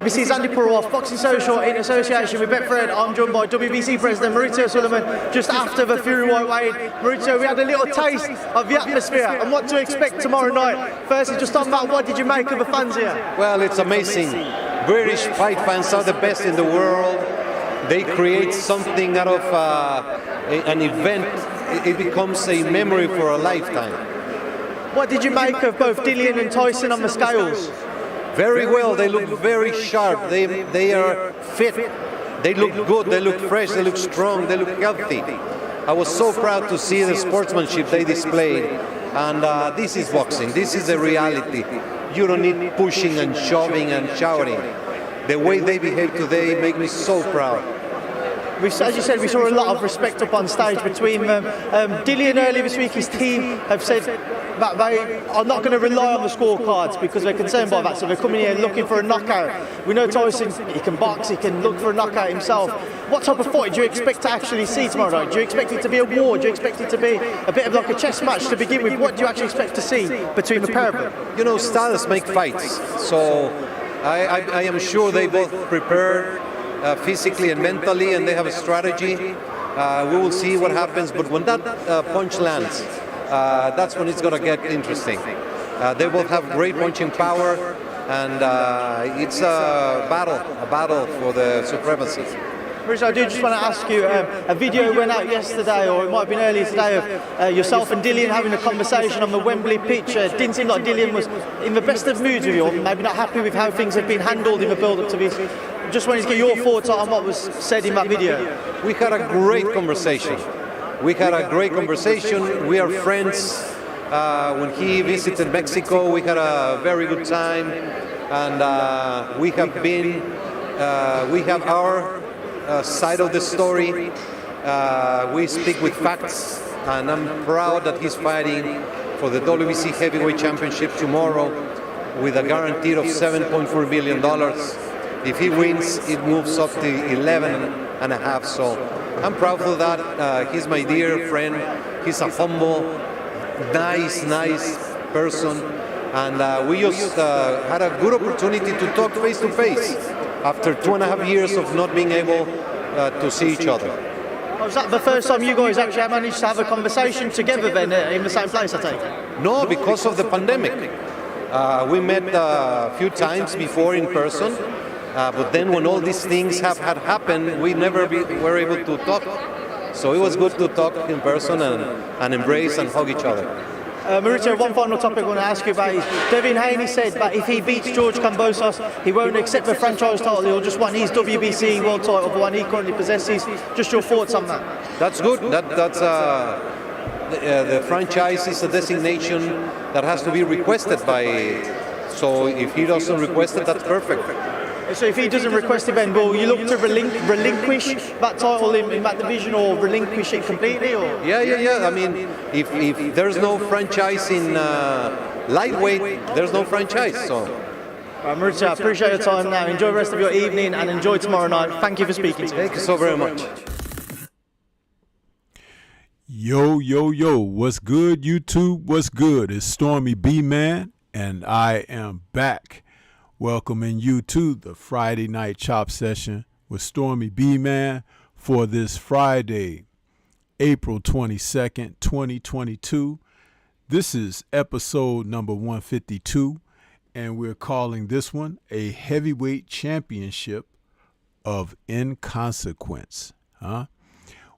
This is Andy Purwell, Boxing Social in association with Betfred. I'm joined by WBC President Maurizio Sullivan just after the Fury White Wade. Maurizio, we had a little taste of the atmosphere and what to expect tomorrow night. Firstly, just talk about what did you make of the fans here? Well, it's amazing. British fight fans are the best in the world. They create something out of an event. It becomes a memory for a lifetime. What did you make of both Dillian and Tyson on the scales? Very well. They look very sharp. They are fit. They look good. They look fresh. They look strong. They look healthy. I was so proud to see the sportsmanship they displayed. And this is boxing. This is the reality. You don't need pushing and shoving and shouting. The way they behave today make me so proud. As you said, we saw a lot of respect up on stage between them. Dillian earlier this week, his team have said that they are not going to rely on the scorecards because they're concerned by that. So they're coming here looking for a knockout. We know Tyson, he can box, he can look for a knockout himself. What type of fight do you expect to actually see tomorrow night? Do you expect it to be a war? Do you expect it to be a bit of like a chess match to begin with? What do you actually expect to see between the pair of them? You know, styles make fights. So I am sure they both prepared physically and mentally, and they have a strategy. We will see what happens, but when that punch lands, that's when it's going to get interesting. They both have great punching power, and it's a battle for the supremacy. Mauricio, I do just want to ask you, a video went out yesterday, or it might have been earlier today, of yourself and Dillian having a conversation on the Wembley pitch. It didn't seem like Dillian was in the best of moods with you, or maybe not happy with how things have been handled in the build-up to this. Just wanted to get your thoughts on what was said in that video. We had a great conversation. We are friends. When he visited Mexico, we had a very good time, and we have our side of the story. We speak with facts, and I'm proud that he's fighting for the WBC Heavyweight Championship tomorrow with a guarantee of $7.4 million. If he wins, it moves up to 11.5. So I'm proud of that. He's my dear friend. He's a humble, nice person. And we just had a good opportunity to talk face to face after 2.5 years of not being able to see each other. Was that the first time you guys actually managed to have a conversation together then in the same place, I take it? No, because of the pandemic. We met a few times before in person. But then when all these things had happened, we never were able to talk. So it was good to talk in person and embrace and hug each other. Mauricio, one final topic I want to ask you about is Devin Haney said that if he beats George Kambosos, he won't accept the franchise title. He'll just want his WBC world title, the one he currently possesses. Just your thoughts on that? That's good. The franchise is a designation that has to be requested by. So if he doesn't request it, that's perfect. So if he doesn't request it, then will you look to relinquish that title in that division, or relinquish it completely? Or? Yeah. I mean, if there's no franchise in lightweight, there's no franchise. So. Mauricio, I appreciate your time now. Enjoy the rest of your evening and enjoy tomorrow night. Thank you for speaking to me. Thank you so very much. Yo, what's good, YouTube? What's good? It's Stormybman, and I am back. Welcoming you to the Friday Night Chop Session with Stormybman for this Friday, April 22nd, 2022. This is episode number 152, and we're calling this one a Heavyweight Championship of Inconsequence.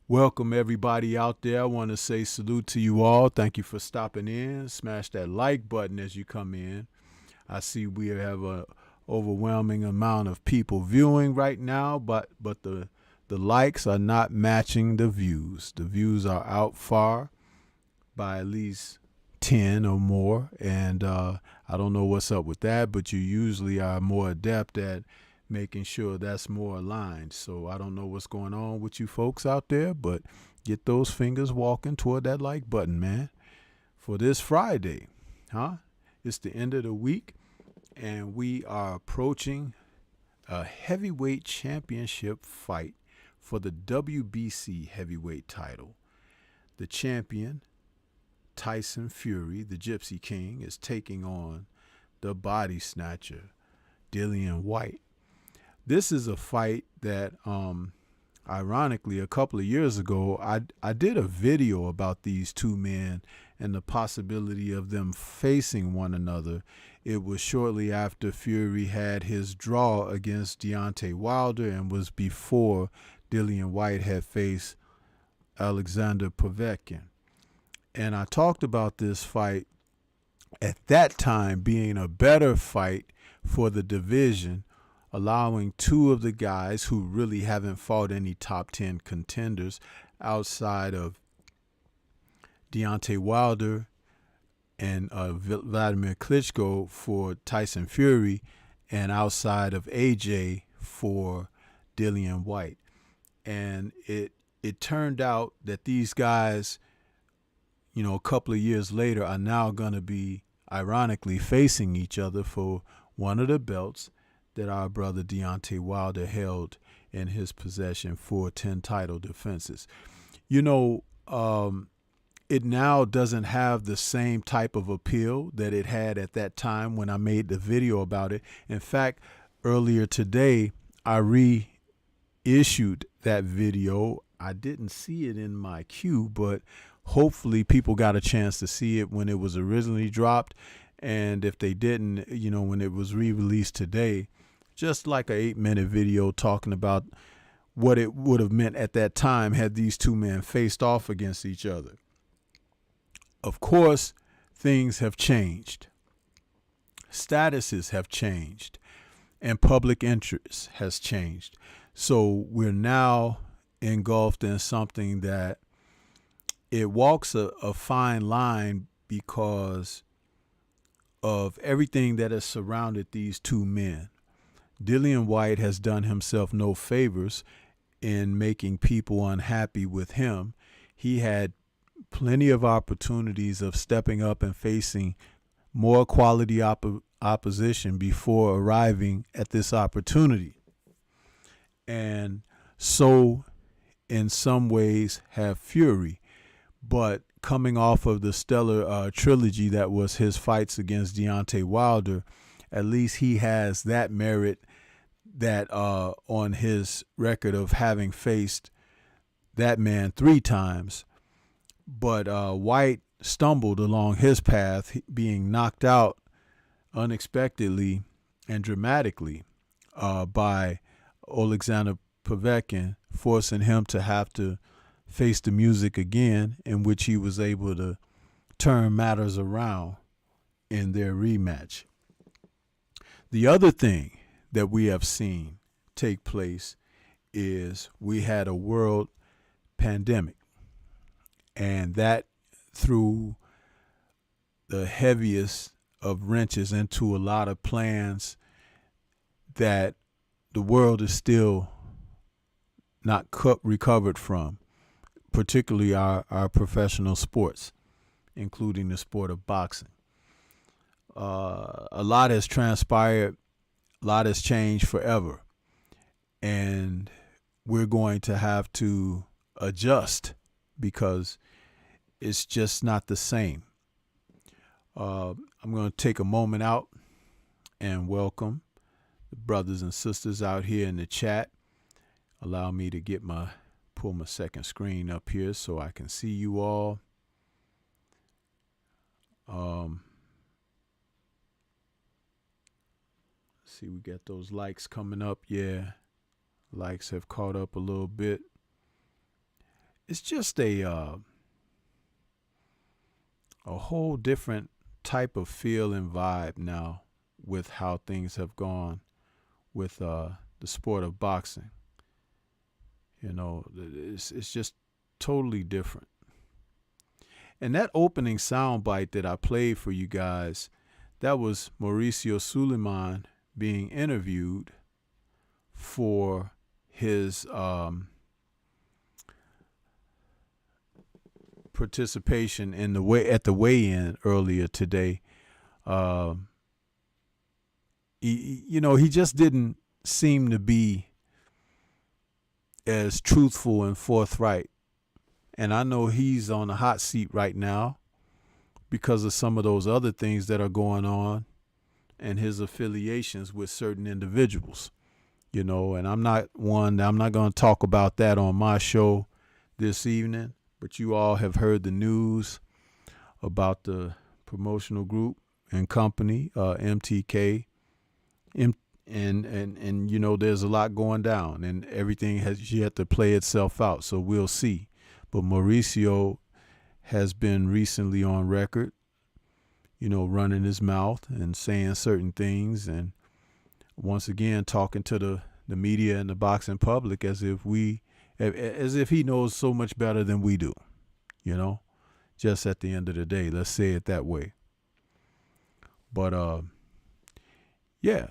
Welcome everybody out there. I want to say salute to you all. Thank you for stopping in. Smash that like button as you come in. I see we have a overwhelming amount of people viewing right now, but the likes are not matching the views. The views are out far by at least 10 or more, and I don't know what's up with that, but you usually are more adept at making sure that's more aligned. So I don't know what's going on with you folks out there, but get those fingers walking toward that like button, man. For this Friday, it's the end of the week, and we are approaching a heavyweight championship fight for the WBC heavyweight title. The champion, Tyson Fury, the Gypsy King, is taking on the body snatcher, Dillian Whyte. This is a fight that, ironically, a couple of years ago, I did a video about these two men and the possibility of them facing one another. It was shortly after Fury had his draw against Deontay Wilder and was before Dillian Whyte had faced Alexander Povetkin. And I talked about this fight at that time being a better fight for the division, allowing two of the guys who really haven't fought any top 10 contenders outside of Deontay Wilder and Vladimir Klitschko for Tyson Fury, and outside of AJ for Dillian Whyte. And it turned out that these guys, you know, a couple of years later are now going to be ironically facing each other for one of the belts that our brother Deontay Wilder held in his possession for 10 title defenses. You know, it now doesn't have the same type of appeal that it had at that time when I made the video about it. In fact, earlier today, I reissued that video. I didn't see it in my queue, but hopefully people got a chance to see it when it was originally dropped. And if they didn't, you know, when it was re-released today, just like a 8-minute video talking about what it would have meant at that time had these two men faced off against each other. Of course, things have changed. Statuses have changed, and public interest has changed. So we're now engulfed in something that it walks a fine line because of everything that has surrounded these two men. Dillian White has done himself no favors in making people unhappy with him. He had plenty of opportunities of stepping up and facing more quality opposition before arriving at this opportunity. And so, in some ways, have Fury. But coming off of the stellar trilogy that was his fights against Deontay Wilder, at least he has that merit that on his record of having faced that man 3 times. But White stumbled along his path, being knocked out unexpectedly and dramatically by Alexander Povetkin, forcing him to have to face the music again, in which he was able to turn matters around in their rematch. The other thing that we have seen take place is we had a world pandemic, and that threw the heaviest of wrenches into a lot of plans that the world is still not recovered from, particularly our professional sports, including the sport of boxing. A lot has transpired, a lot has changed forever, and we're going to have to adjust because it's just not the same. I'm going to take a moment out and welcome the brothers and sisters out here in the chat. Allow me to pull my second screen up here so I can see you all. See, we got those likes coming up. Yeah, likes have caught up a little bit. It's just a whole different type of feel and vibe now with how things have gone with the sport of boxing. You know, it's just totally different. And that opening soundbite that I played for you guys, that was Mauricio Suleiman being interviewed for his participation in at the weigh-in earlier today. He just didn't seem to be as truthful and forthright. And I know he's on the hot seat right now because of some of those other things that are going on and his affiliations with certain individuals, you know, and I'm not going to talk about that on my show this evening, but you all have heard the news about the promotional group and company, MTK, and you know, there's a lot going down and everything has yet to play itself out. So we'll see. But Mauricio has been recently on record, you know, running his mouth and saying certain things, and once again talking to the media and the boxing public as if he knows so much better than we do, you know, just at the end of the day, let's say it that way. But yeah,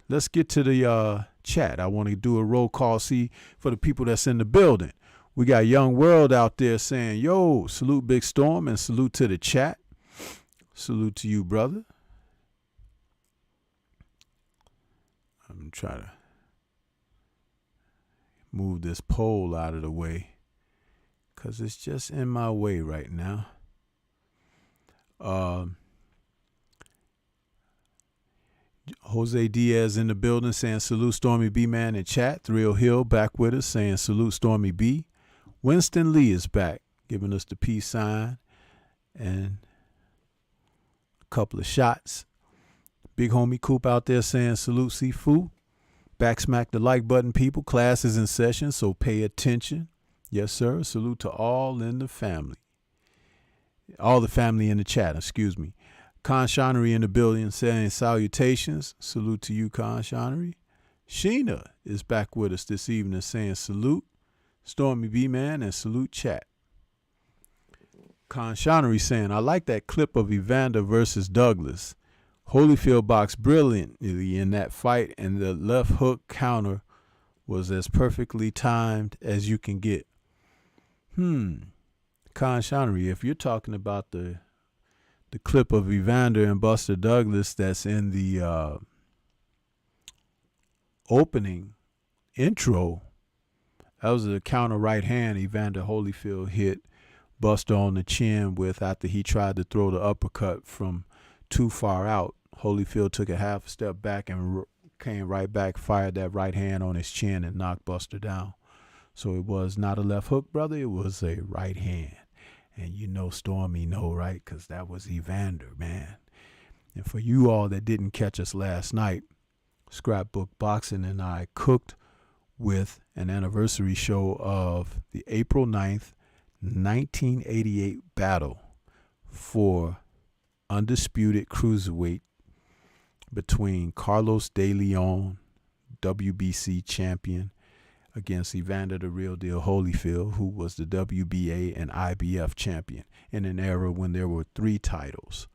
let's get to the chat. I want to do a roll call, see for the people that's in the building. We got Young World out there saying, yo, salute Big Storm and salute to the chat. Salute to you, brother. I'm trying to move this poll out of the way because it's just in my way right now. Jose Diaz in the building saying salute Stormy B Man in chat. Thrill Hill back with us saying salute Stormy B. Winston Lee is back giving us the peace sign and a couple of shots. Big homie Coop out there saying salute Sifu. Backsmack the like button, people. Class is in session, so pay attention. Yes, sir. Salute to all in the family. All the family in the chat, excuse me. Con Shonery in the building saying salutations. Salute to you, Con Shonery. Sheena is back with us this evening saying salute. Stormy B Man and salute chat. Con Shonery saying, I like that clip of Evander versus Douglas. Holyfield boxed brilliantly in that fight, and the left hook counter was as perfectly timed as you can get. Con Shonery, if you're talking about the clip of Evander and Buster Douglas that's in the opening intro, that was a counter right hand Evander Holyfield hit Buster on the chin with after he tried to throw the uppercut from too far out. Holyfield took a half step back and came right back, fired that right hand on his chin and knocked Buster down. So it was not a left hook, brother. It was a right hand. And you know Stormy know, right? Because that was Evander, man. And for you all that didn't catch us last night, Scrapbook Boxing and I cooked with an anniversary show of the April 9th, 1988 battle for undisputed cruiserweight between Carlos De Leon, WBC champion, against Evander the Real Deal Holyfield, who was the WBA and IBF champion in an era when there were 3 titles.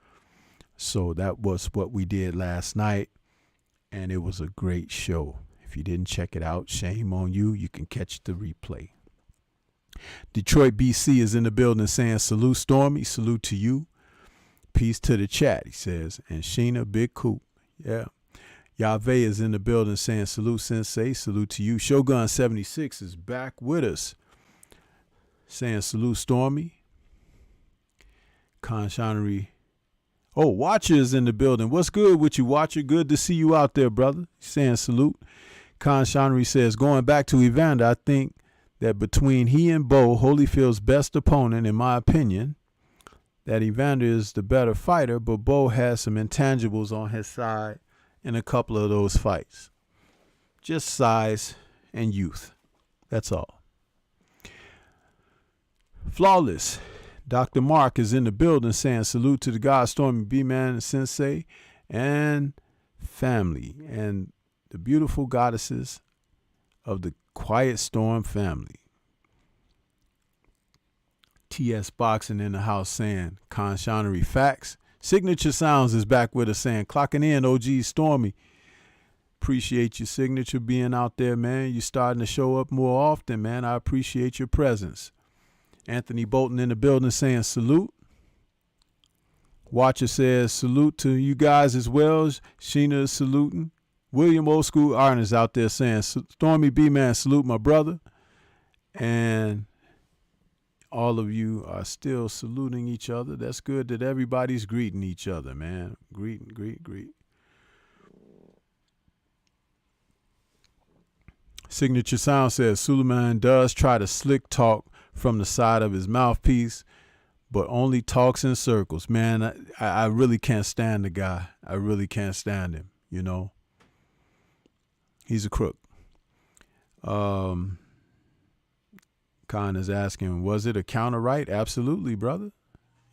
So that was what we did last night, and it was a great show. If you didn't check it out, shame on you. You can catch the replay. Detroit, BC is in the building saying salute Stormy, salute to you. Peace to the chat, he says. And Sheena, Big Coop. Yeah. Yave is in the building saying salute Sensei, salute to you. Shogun 76 is back with us saying salute Stormy. Con Shonery. Oh, Watcher is in the building. What's good with you, Watcher? Good to see you out there, brother. Saying salute. Con Shonery says, going back to Evander, I think that between he and Bo, Holyfield's best opponent, in my opinion, that Evander is the better fighter, but Bo has some intangibles on his side in a couple of those fights. Just size and youth. That's all. Flawless. Dr. Mark is in the building saying salute to the God Stormy B-Man Sensei and family and the beautiful goddesses of the Quiet Storm family. TS Boxing in the house saying Con Shonery facts. Signature Sounds is back with us saying clocking in OG Stormy. Appreciate your signature being out there, man. You're starting to show up more often, man. I appreciate your presence. Anthony Bolton in the building saying salute. Watcher says salute to you guys as well. Sheena is saluting. William Old School Arn is out there saying Stormy B-Man, salute my brother. And all of you are still saluting each other. That's good that everybody's greeting each other, man. Greet. Signature Sound says Suleiman does try to slick talk from the side of his mouthpiece, but only talks in circles. Man, I really can't stand the guy. I really can't stand him, you know. He's a crook. Khan is asking, was it a counter right? Absolutely, brother.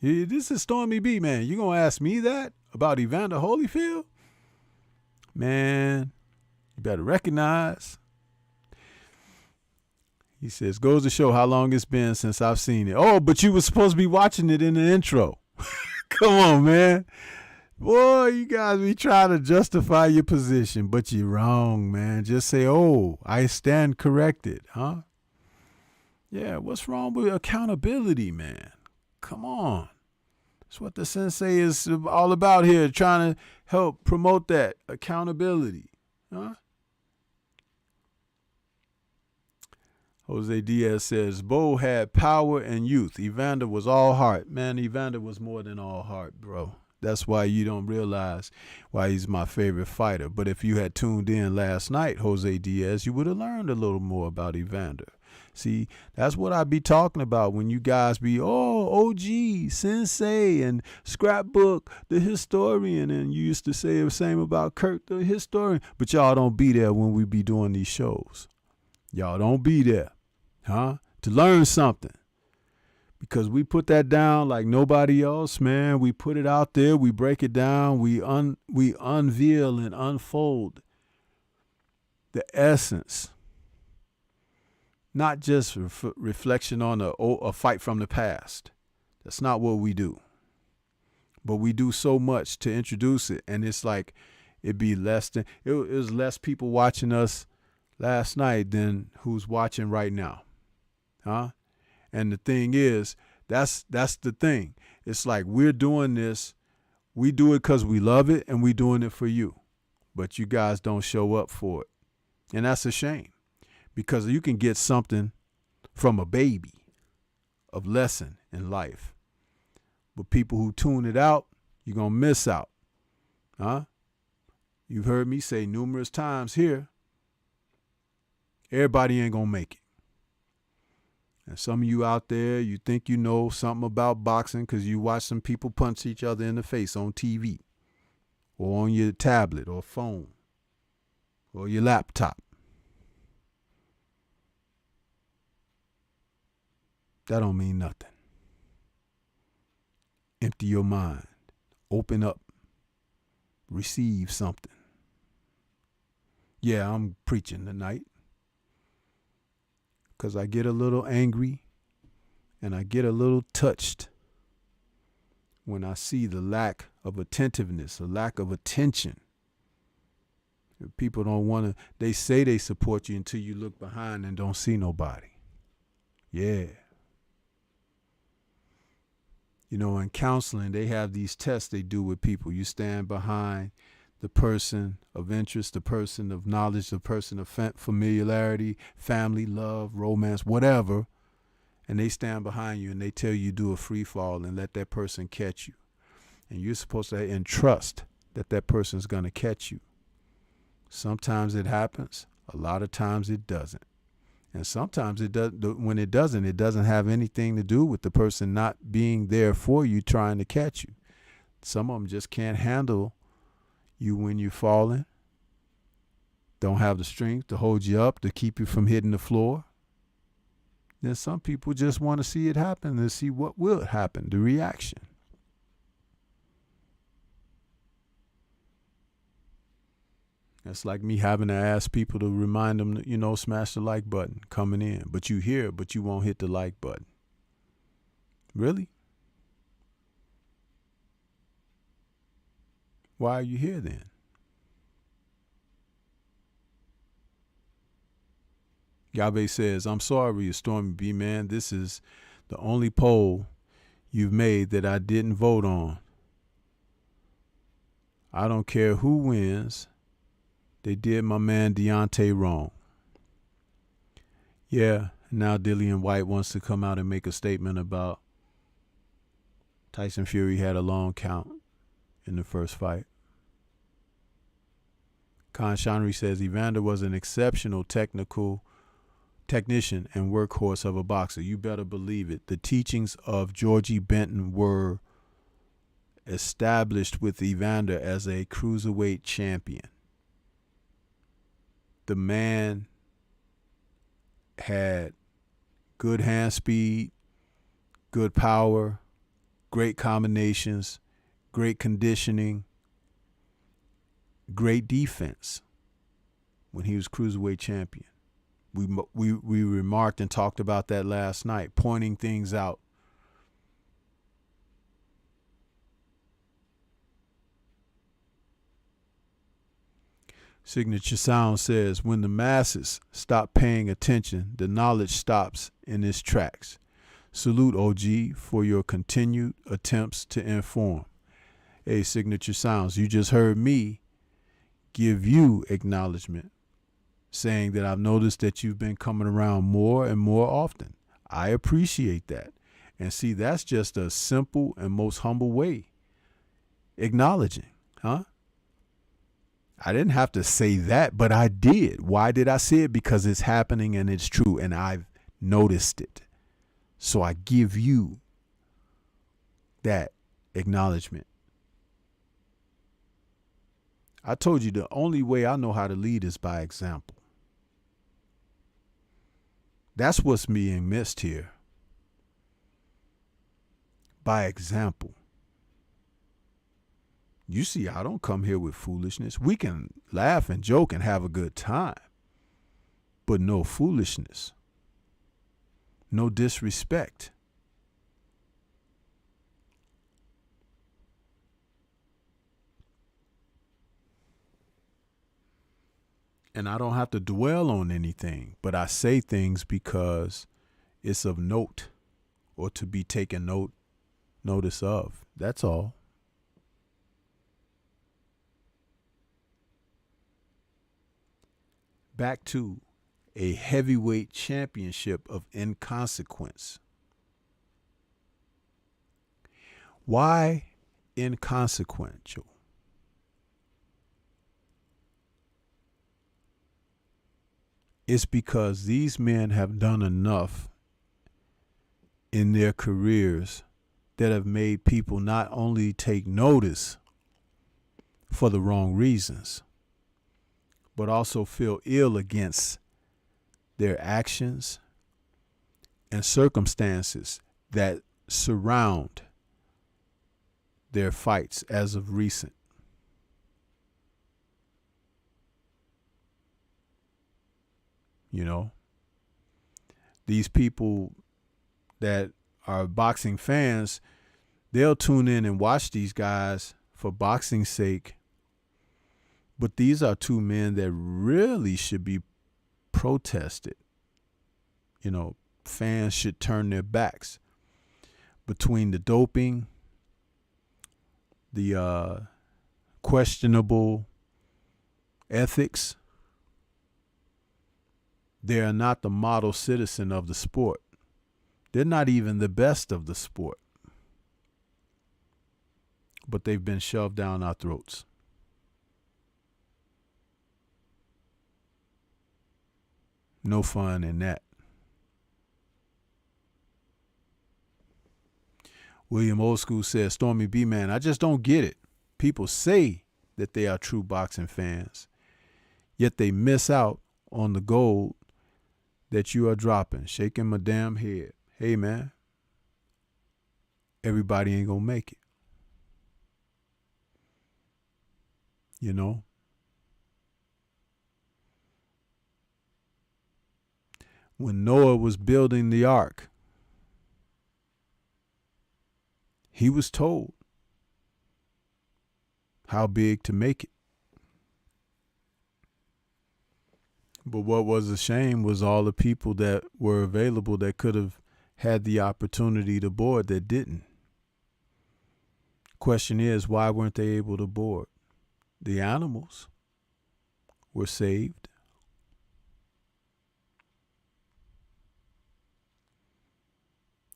This is Stormy B, man. You gonna ask me that about Evander Holyfield? Man, you better recognize. He says, goes to show how long it's been since I've seen it. Oh, but you were supposed to be watching it in the intro. Come on, man. Boy, you guys be trying to justify your position, but you're wrong, man. Just say, oh, I stand corrected, huh? Yeah, what's wrong with accountability, man? Come on. That's what the sensei is all about here, trying to help promote that accountability, huh? Jose Diaz says, Bo had power and youth. Evander was all heart. Man, Evander was more than all heart, bro. That's why you don't realize why he's my favorite fighter. But if you had tuned in last night, Jose Diaz, you would have learned a little more about Evander. See, that's what I be talking about when you guys be, oh, OG, Sensei, and Scrapbook, the historian. And you used to say the same about Kurt, the historian. But y'all don't be there when we be doing these shows. Y'all don't be there, huh? To learn something. Because we put that down like nobody else, man. We put it out there. We break it down. We unveil and unfold the essence. Not just reflection on a fight from the past. That's not what we do. But we do so much to introduce it. And it's like it was less people watching us last night than who's watching right now. Huh? And the thing is, that's the thing. It's like we're doing this. We do it because we love it and we're doing it for you. But you guys don't show up for it. And that's a shame. Because you can get something from a baby of lesson in life. But people who tune it out, you're going to miss out. Huh? You've heard me say numerous times here, everybody ain't going to make it. And some of you out there, you think you know something about boxing because you watch some people punch each other in the face on TV or on your tablet or phone or your laptop. That don't mean nothing. Empty your mind. Open up. Receive something. Yeah, I'm preaching tonight. Because I get a little angry and I get a little touched when I see the lack of attentiveness, a lack of attention. People don't want to, they say they support you until you look behind and don't see nobody. Yeah. You know, in counseling, they have these tests they do with people. You stand behind the person of interest, the person of knowledge, the person of familiarity, family, love, romance, whatever, and they stand behind you and they tell you do a free fall and let that person catch you. And you're supposed to entrust that that person's going to catch you. Sometimes it happens. A lot of times it doesn't. And sometimes it does. When it doesn't have anything to do with the person not being there for you trying to catch you. Some of them just can't handle you when you're falling, don't have the strength to hold you up, to keep you from hitting the floor. Then some people just want to see it happen and see what will happen, the reaction. That's like me having to ask people to remind them, to, smash the like button coming in. But you hear it, but you won't hit the like button. Really? Why are you here then? Yahweh says, I'm sorry, Stormybman. This is the only poll you've made that I didn't vote on. I don't care who wins. They did my man Deontay wrong. Yeah, now Dillian White wants to come out and make a statement about Tyson Fury had a long count in the first fight. Khan Shanri says Evander was an exceptional technician and workhorse of a boxer. You better believe it. The teachings of Georgie Benton were established with Evander as a cruiserweight champion. The man had good hand speed, good power, great combinations, great conditioning, great defense when he was cruiserweight champion. We remarked and talked about that last night, pointing things out. Signature Sound says, when the masses stop paying attention, the knowledge stops in its tracks. Salute, OG, for your continued attempts to inform. Hey, Signature Sounds, you just heard me give you acknowledgement, saying that I've noticed that you've been coming around more and more often. I appreciate that. And see, that's just a simple and most humble way. Acknowledging, huh? I didn't have to say that, but I did. Why did I say it? Because it's happening and it's true, and I've noticed it. So I give you that acknowledgement. I told you the only way I know how to lead is by example. That's what's being missed here. By example. You see, I don't come here with foolishness. We can laugh and joke and have a good time, but no foolishness, no disrespect. And I don't have to dwell on anything, but I say things because it's of note or to be taken notice of. That's all. Back to a heavyweight championship of Inconsequence. Why inconsequential? It's because these men have done enough in their careers that have made people not only take notice for the wrong reasons, but also feel ill against their actions and circumstances that surround their fights as of recent. You know, these people that are boxing fans, they'll tune in and watch these guys for boxing's sake. But these are two men that really should be protested. You know, fans should turn their backs between the doping, the questionable ethics. They are not the model citizen of the sport. They're not even the best of the sport. But they've been shoved down our throats. No fun in that. William Old School says, Stormybman, I just don't get it. People say that they are true boxing fans, yet they miss out on the gold that you are dropping, shaking my damn head. Hey, man, everybody ain't gonna make it. You know? When Noah was building the ark, he was told how big to make it. But what was a shame was all the people that were available that could have had the opportunity to board that didn't. Question is, why weren't they able to board? The animals were saved.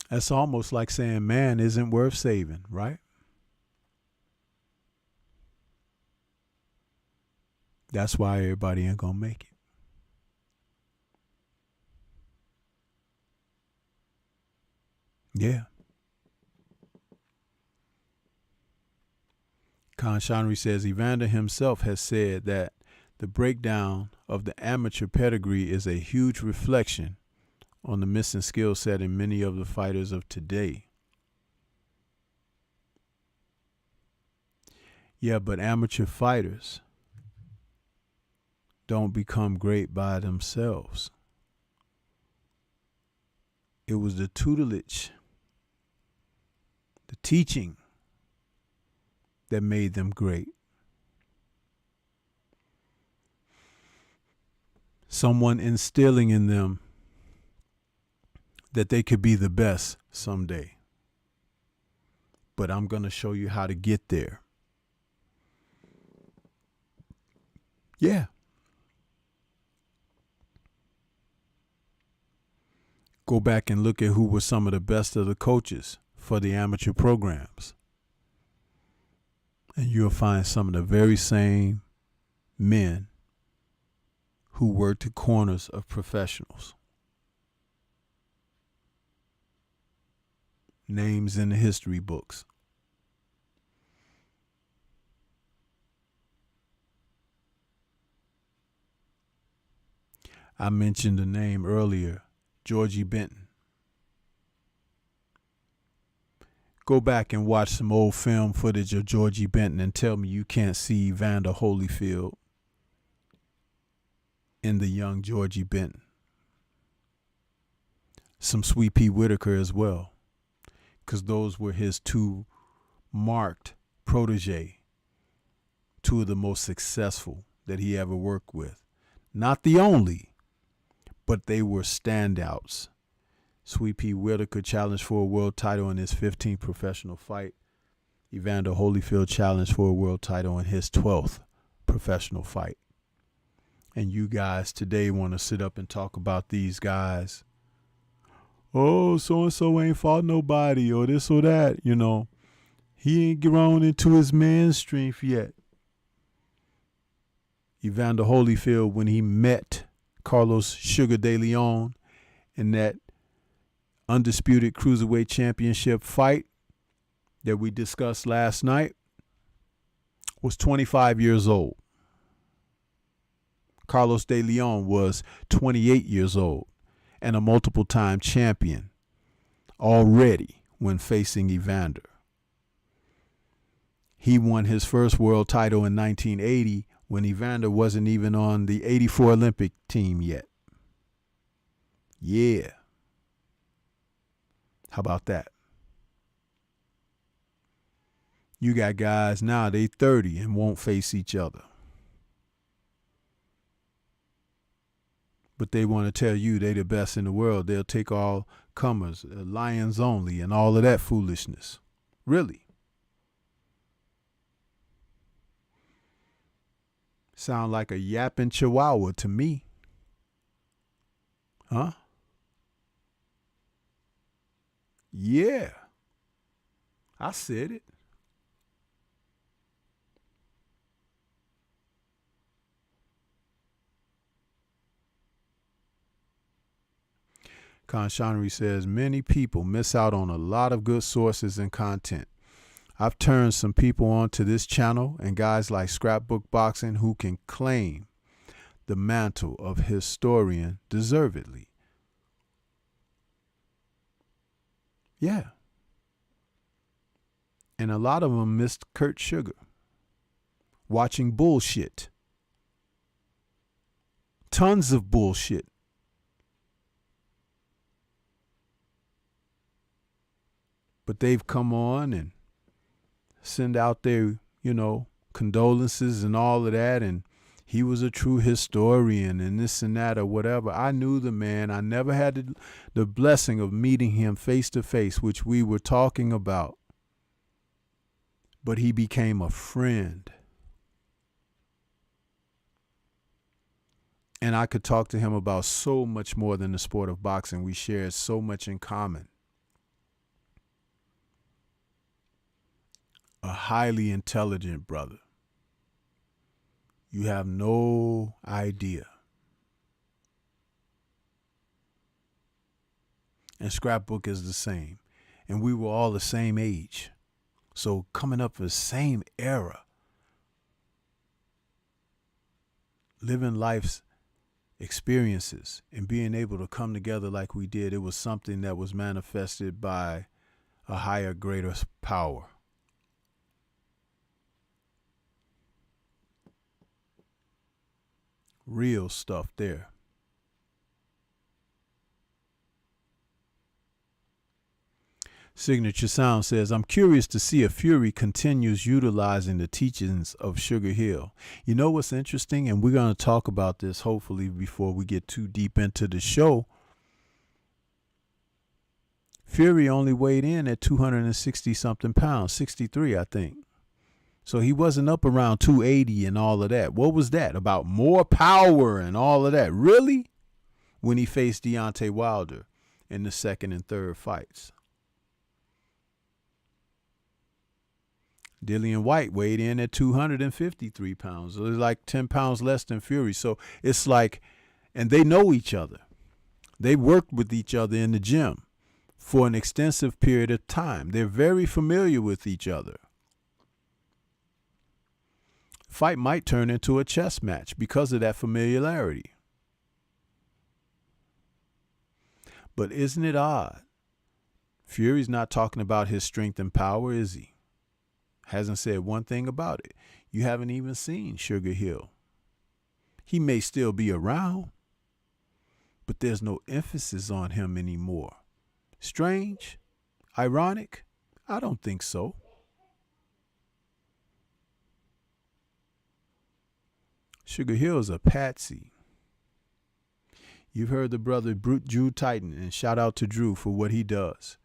That's almost like saying man isn't worth saving, right? That's why everybody ain't gonna make it. Yeah. Khan Shanri says Evander himself has said that the breakdown of the amateur pedigree is a huge reflection on the missing skill set in many of the fighters of today. Yeah, but amateur fighters don't become great by themselves. It was the tutelage, the teaching that made them great. someone instilling in them that they could be the best someday. But I'm going to show you how to get there. Yeah. Go back and look at who were some of the best of the coaches for the amateur programs. And you'll find some of the very same men who worked the corners of professionals. Names in the history books. I mentioned the name earlier, Georgie Benton. Go back and watch some old film footage of Georgie Benton and tell me you can't see Evander Holyfield in the young Georgie Benton. Some Sweet Pea Whitaker as well, because those were his two marked protege, two of the most successful that he ever worked with. Not the only, but they were standouts. Sweet Pea Whitaker challenged for a world title in his 15th professional fight. Evander Holyfield challenged for a world title in his 12th professional fight. And you guys today want to sit up and talk about these guys. Oh, so-and-so ain't fought nobody or this or that, you know. He ain't grown into his man strength yet. Evander Holyfield, when he met Carlos Sugar de Leon in that undisputed cruiserweight championship fight that we discussed last night, was 25 years old. Carlos de Leon was 28 years old and a multiple-time champion already when facing Evander. He won his first world title in 1980 when Evander wasn't even on the 84 Olympic team yet. Yeah. How about that? You got guys now, they 30 and won't face each other. But they want to tell you they the best in the world. They'll take all comers, lions only, and all of that foolishness. Really? Sound like a yapping chihuahua to me. Huh? Yeah. I said it. Conshonery says, many people miss out on a lot of good sources and content. I've turned some people onto this channel and guys like Scrapbook Boxing who can claim the mantle of historian deservedly. Yeah. And a lot of them missed Kurt Sugar. Watching bullshit. Tons of bullshit. But they've come on and send out their, condolences and all of that. And he was a true historian and this and that or whatever. I knew the man. I never had the blessing of meeting him face to face, which we were talking about. But he became a friend. And I could talk to him about so much more than the sport of boxing. We shared so much in common. A highly intelligent brother. You have no idea. And Scrapbook is the same. And we were all the same age. So coming up for the same era. Living life's experiences and being able to come together like we did, it was something that was manifested by a higher, greater power. Real stuff there. Signature Sound says, I'm curious to see if Fury continues utilizing the teachings of Sugar Hill. You know what's interesting? And we're going to talk about this hopefully before we get too deep into the show. Fury only weighed in at 260 something pounds, 63, I think. So he wasn't up around 280 and all of that. What was that? About more power and all of that. Really? When he faced Deontay Wilder in the second and third fights. Dillian White weighed in at 253 pounds. So it's like 10 pounds less than Fury. So it's like, and they know each other. They worked with each other in the gym for an extensive period of time. They're very familiar with each other. Fight might turn into a chess match because of that familiarity. But isn't it odd? Fury's not talking about his strength and power, is he? Hasn't said one thing about it. You haven't even seen Sugar Hill. He may still be around, but there's no emphasis on him anymore. Strange? Ironic? I don't think so. Sugar Hill's a patsy. You've heard the brother Drew Titan, and shout out to Drew for what he does.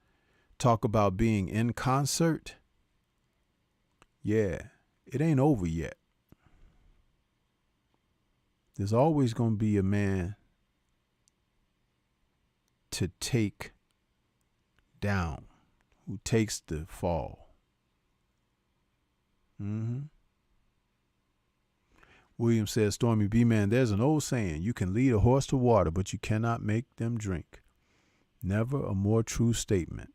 Talk about being in concert. Yeah, it ain't over yet. There's always going to be a man to take down, who takes the fall. William says, Stormy B-Man, there's an old saying, you can lead a horse to water, but you cannot make them drink. Never a more true statement.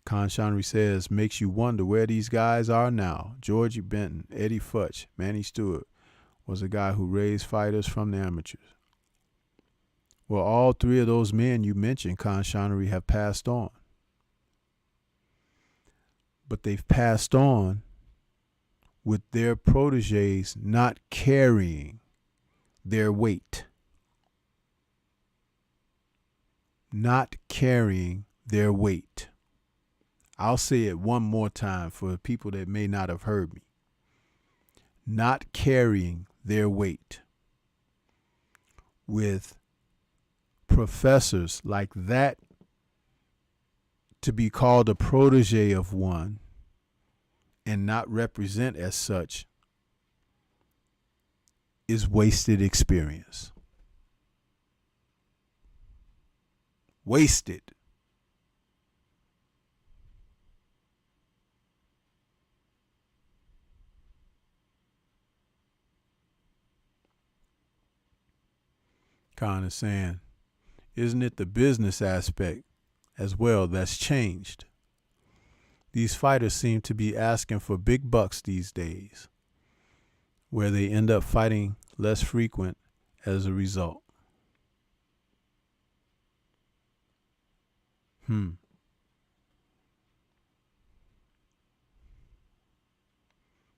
Conshanry says, makes you wonder where these guys are now. Georgie Benton, Eddie Futch, Manny Stewart was a guy who raised fighters from the amateurs. Well, all three of those men you mentioned, Conshanry, have passed on. But they've passed on with their proteges not carrying their weight. Not carrying their weight. I'll say it one more time for people that may not have heard me. Not carrying their weight. With professors like that to be called a protege of one and not represent as such is wasted experience. Wasted. Khan is saying, isn't it the business aspect as well that's changed? These fighters seem to be asking for big bucks these days, where they end up fighting less frequent as a result.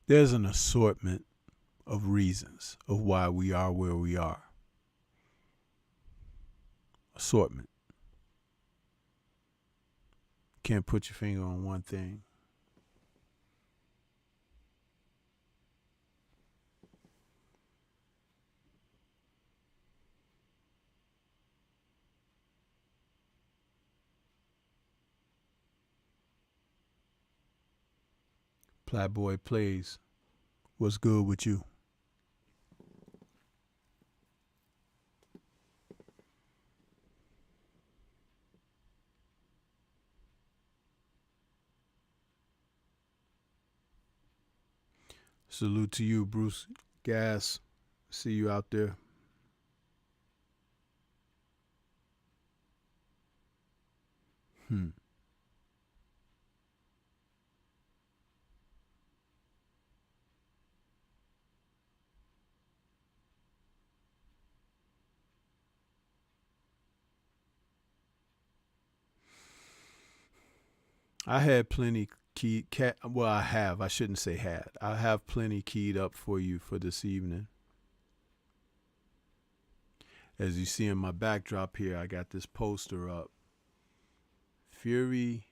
There's an assortment of reasons of why we are where we are. Assortment. Can't put your finger on one thing. Playboy Plays. What's good with you? Salute to you, Bruce Gas. See you out there. I had plenty I shouldn't say had. I have plenty keyed up for you for this evening. As you see in my backdrop here, I got this poster up Fury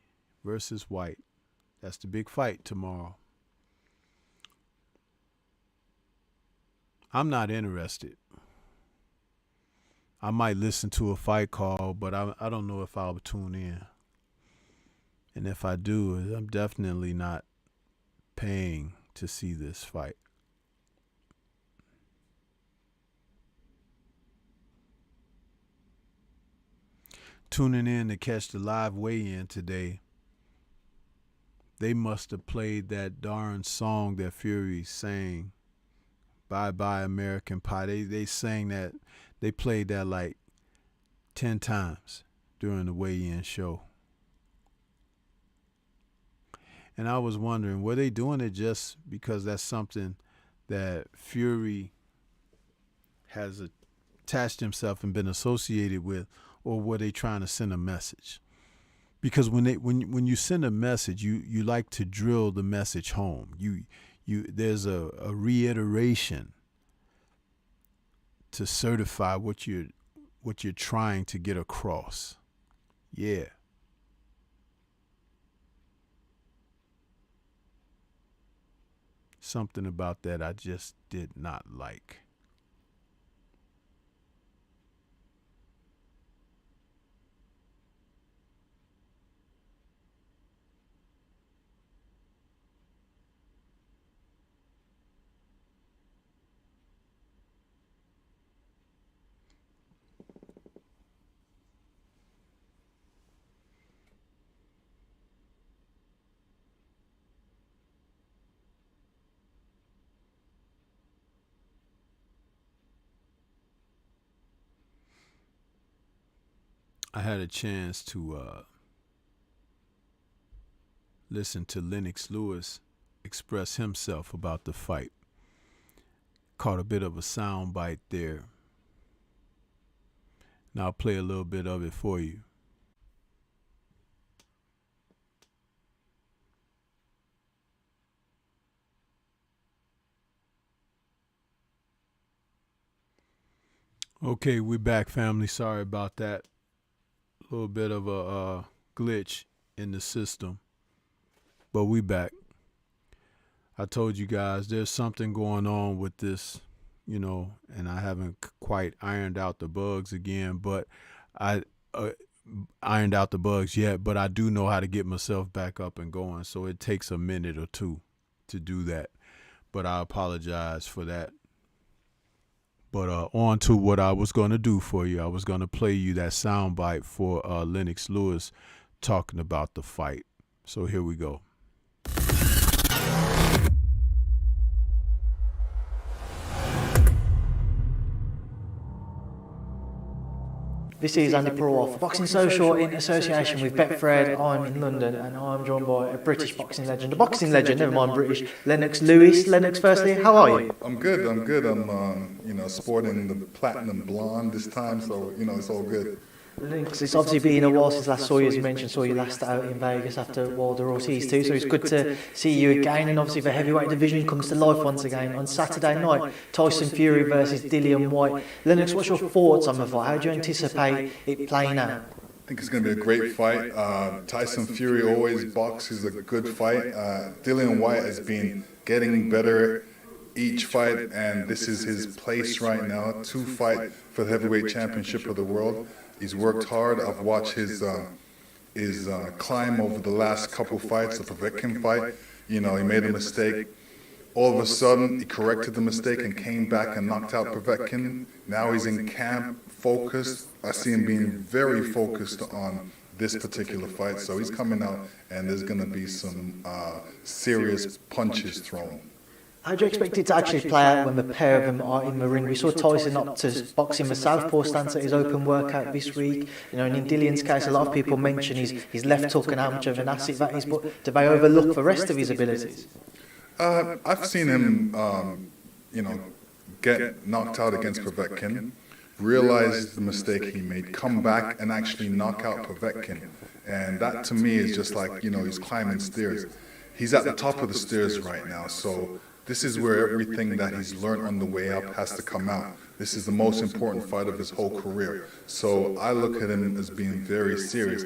versus White. That's the big fight tomorrow. I'm not interested. I might listen to a fight call, but I don't know if I'll tune in. And if I do, I'm definitely not paying to see this fight. Tuning in to catch the live weigh-in today, they must have played that darn song that Fury sang, Bye Bye American Pie. They sang that, they played that like 10 times during the weigh-in show. And I was wondering, were they doing it just because that's something that Fury has attached himself and been associated with, or were they trying to send a message? Because when you send a message, you like to drill the message home. There's a reiteration to certify what you're trying to get across. Yeah. Something about that I just did not like. I had a chance to listen to Lennox Lewis express himself about the fight. Caught a bit of a sound bite there. Now I'll play a little bit of it for you. Okay, we're back, family. Sorry about that. A little bit of a glitch in the system, but we back. I told you guys there's something going on with this, and I haven't quite ironed out the bugs again, but I ironed out the bugs yet, but I do know how to get myself back up and going, so it takes a minute or two to do that, but I apologize for that. But on to what I was going to do for you. I was going to play you that soundbite for Lennox Lewis talking about the fight. So here we go. This is Andy Purwell for Boxing Social in association with Betfred. I'm in London and I'm joined by a British boxing legend, never mind British, Lennox Lewis. Lennox, firstly, how are you? I'm good. I'm sporting the platinum blonde this time, so it's all good. Lennox, it's obviously been a while since I saw you, as you mentioned, saw you last out in Vegas after Wilder Ortiz too, so it's good to see you again, and obviously the heavyweight division comes to life once again on Saturday night, Tyson Fury versus Dillian White. Lennox, what's your thoughts on the fight? How do you anticipate it playing out? I think it's going to be a great fight. Tyson Fury always boxes a good fight. Dillian White has been getting better each fight, and this is his place right now to fight for the heavyweight championship of the world. He's worked hard. I've watched his climb over the last couple fights, the Povetkin fight. He made a mistake. All of a sudden, he corrected the mistake and came back and knocked out Povetkin. Now he's in camp, focused. I see him being very focused on this particular fight. So he's coming out, and there's going to be some serious punches thrown. How do you expect it to actually play out when the pair of them are in the ring? We saw Tyson up to boxing the southpaw stance at his open workout this week. And in Dillian's case, a lot of people mention his left hook and how much of an asset that is, but do they overlook the rest of his abilities? I've seen him, get knocked out against Povetkin, realize the mistake he made, come back and actually knock out Povetkin. And that to me is just like, he's climbing stairs. He's at the top of the stairs right now, so This is where everything that he's learned on the way up has to come out. This is the most important fight of his whole career. So I look at him as being very serious.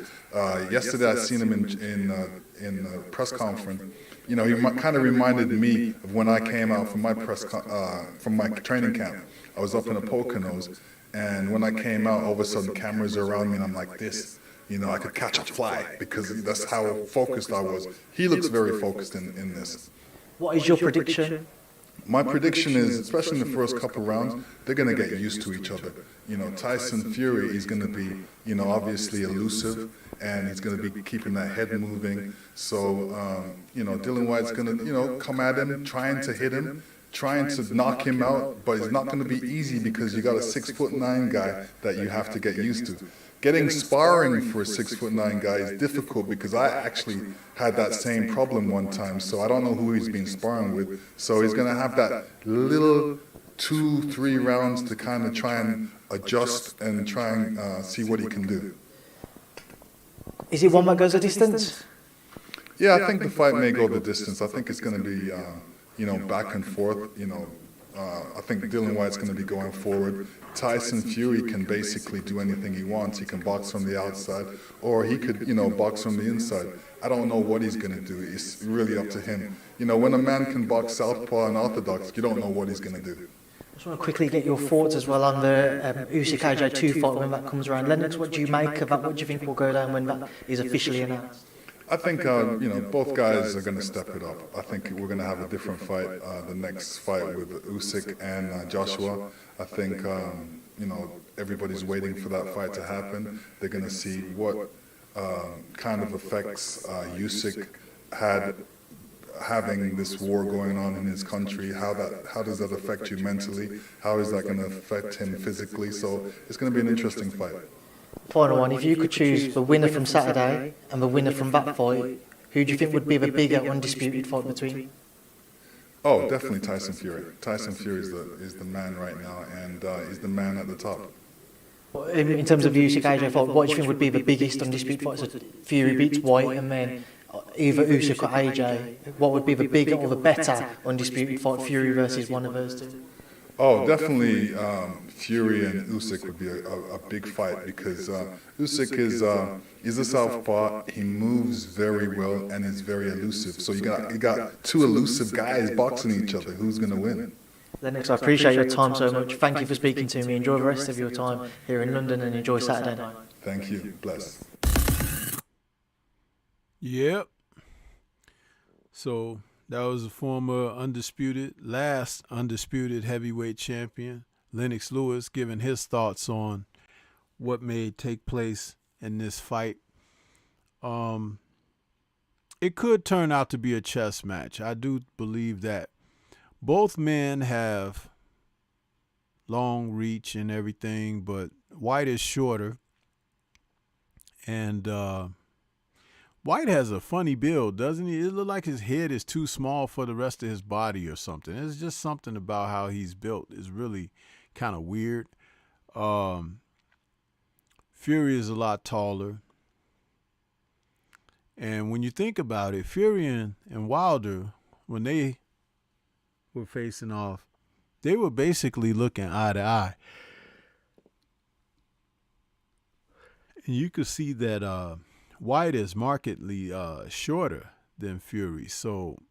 Yesterday I seen him in a press conference. You know, he kind of reminded me of when I came out from my from my training camp. I was up in the Poconos, and when I came out, all of a sudden cameras are around me, and I'm like this. You know, I could catch a fly because that's how focused I was. He looks very focused in this. What is your prediction? My prediction is, especially in the first couple rounds, they're going to get used to each other. You know, Tyson Fury is going to be, you know, obviously elusive, and he's going to be keeping that head moving. So, you know, Dillian Whyte's going to, you know, come at him, trying to hit him, trying to knock him out, but it's not going to be easy because you got a 6'9" guy that you have to get used to. Getting sparring for a 6'9" guy is difficult because I actually had that same problem one time, so I don't know who he's been sparring with. So he's going to have that little 2-3 rounds to kind of try and adjust and try and see what he can do. Is it one that goes a distance? Yeah, I think the fight may go the distance. I think it's going to be, you know, back and forth. You know, I think Dillian Whyte's going to be going forward. Tyson Fury can basically do anything he wants. He can box from the outside, or he could, you know, box from the inside. I don't know what he's going to do. It's really up to him. You know, when a man can box southpaw and orthodox, you don't know what he's going to do. I just want to quickly get your thoughts as well on the Usyk AJ2 fight when that comes around. Lennox, what do you make of that? What do you think will go down when that is officially announced? I think, you know, both guys are going to step it up. I think we're going to have a different fight, the next fight with Usyk and Joshua. I think, you know, everybody's waiting for that fight to happen. They're going to see what kind of effects Usyk had having this war going on in his country. How does that affect you mentally? How is that going to affect him physically? So it's going to be an interesting fight. Final one, if you could choose the winner from Saturday and the winner from that fight, who do you think would be the bigger undisputed fight between? Oh, definitely Tyson Fury. Tyson Fury is the man right now, and he's the man at the top. In terms of the Usyk AJ fight, what do you think would be the biggest undisputed fight? So Fury beats White, and then either Usyk or AJ. What would be the bigger or the better undisputed fight, Fury versus one of those two? Oh, definitely Fury and Usyk would be a big fight because Usyk is a southpaw. He moves very well and is very elusive. So you got two elusive guys boxing each other. Who's going to win? Lennox, I appreciate your time so much. Thank you for speaking to me. Enjoy the rest of your time here in London and enjoy Saturday night. Thank you. Bless. Yep. So that was the former last undisputed heavyweight champion, Lennox Lewis, giving his thoughts on what may take place in this fight. It could turn out to be a chess match. I do believe that. Both men have long reach and everything, but White is shorter. And White has a funny build, doesn't he? It looks like his head is too small for the rest of his body or something. It's just something about how he's built is really kind of weird. Fury is a lot taller. And when you think about it, Fury and Wilder, when they were facing off, they were basically looking eye to eye. And you could see that White is markedly shorter than Fury. So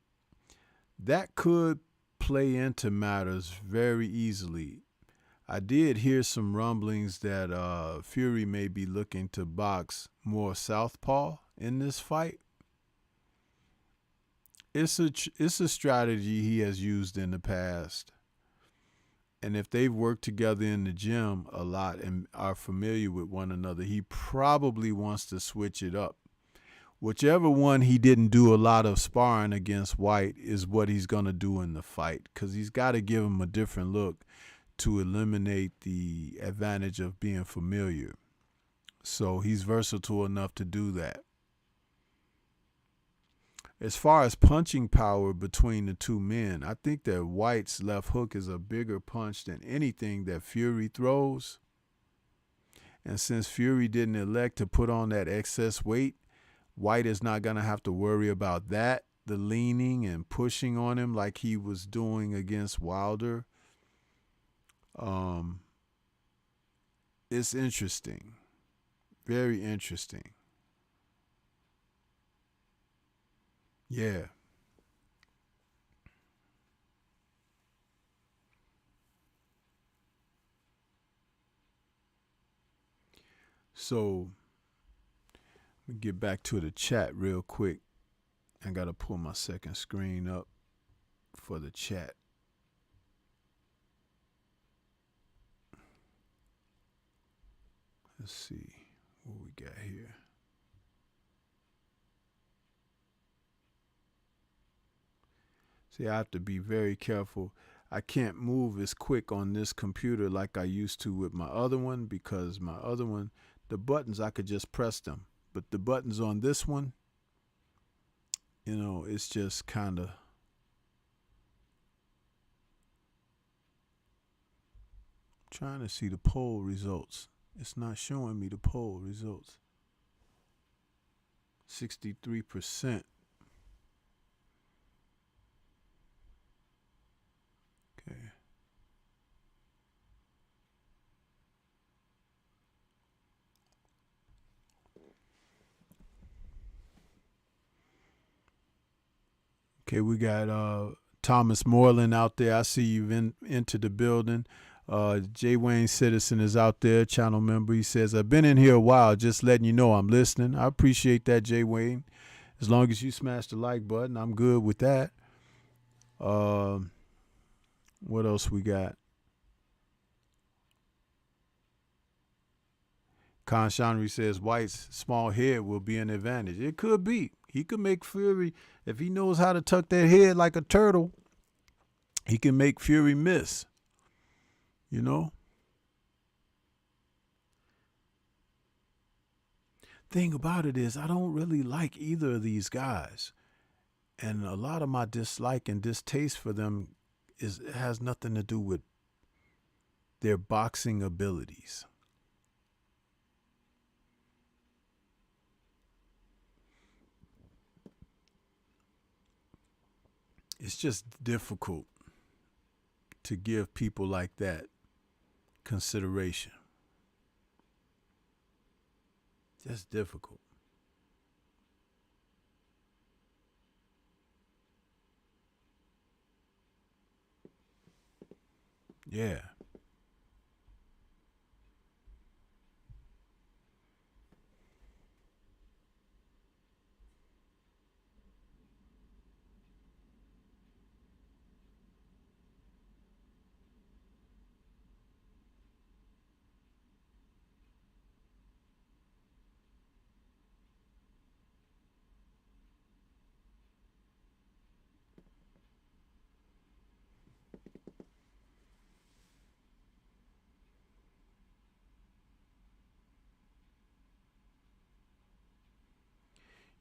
that could play into matters very easily. I did hear some rumblings that Fury may be looking to box more southpaw in this fight. It's a strategy he has used in the past. And if they've worked together in the gym a lot and are familiar with one another, he probably wants to switch it up. Whichever one he didn't do a lot of sparring against White is what he's going to do in the fight, because he's got to give him a different look to eliminate the advantage of being familiar. So he's versatile enough to do that. As far as punching power between the two men, I think that White's left hook is a bigger punch than anything that Fury throws. And since Fury didn't elect to put on that excess weight, White is not going to have to worry about that the leaning and pushing on him like he was doing against Wilder. It's interesting. Very interesting. Yeah. So, let me get back to the chat real quick. I got to pull my second screen up for the chat. Let's see what we got here. See, I have to be very careful. I can't move as quick on this computer like I used to with my other one, because my other one, the buttons, I could just press them. But the buttons on this one, you know, it's just kind of trying to see the poll results. It's not showing me the poll results. 63%. Okay. Okay, we got Thomas Moreland out there. I see you've entered the building. J. Wayne Citizen is out there, channel member. He says, I've been in here a while, just letting you know I'm listening. I appreciate that, J. Wayne. As long as you smash the like button, I'm good with that. What else we got? Khan Shanri says White's small head will be an advantage. It could be. He could make Fury, if he knows how to tuck that head like a turtle, he can make Fury miss. You know? Thing about it is, I don't really like either of these guys. And a lot of my dislike and distaste for them has nothing to do with their boxing abilities. It's just difficult to give people like that consideration. Just difficult. Yeah.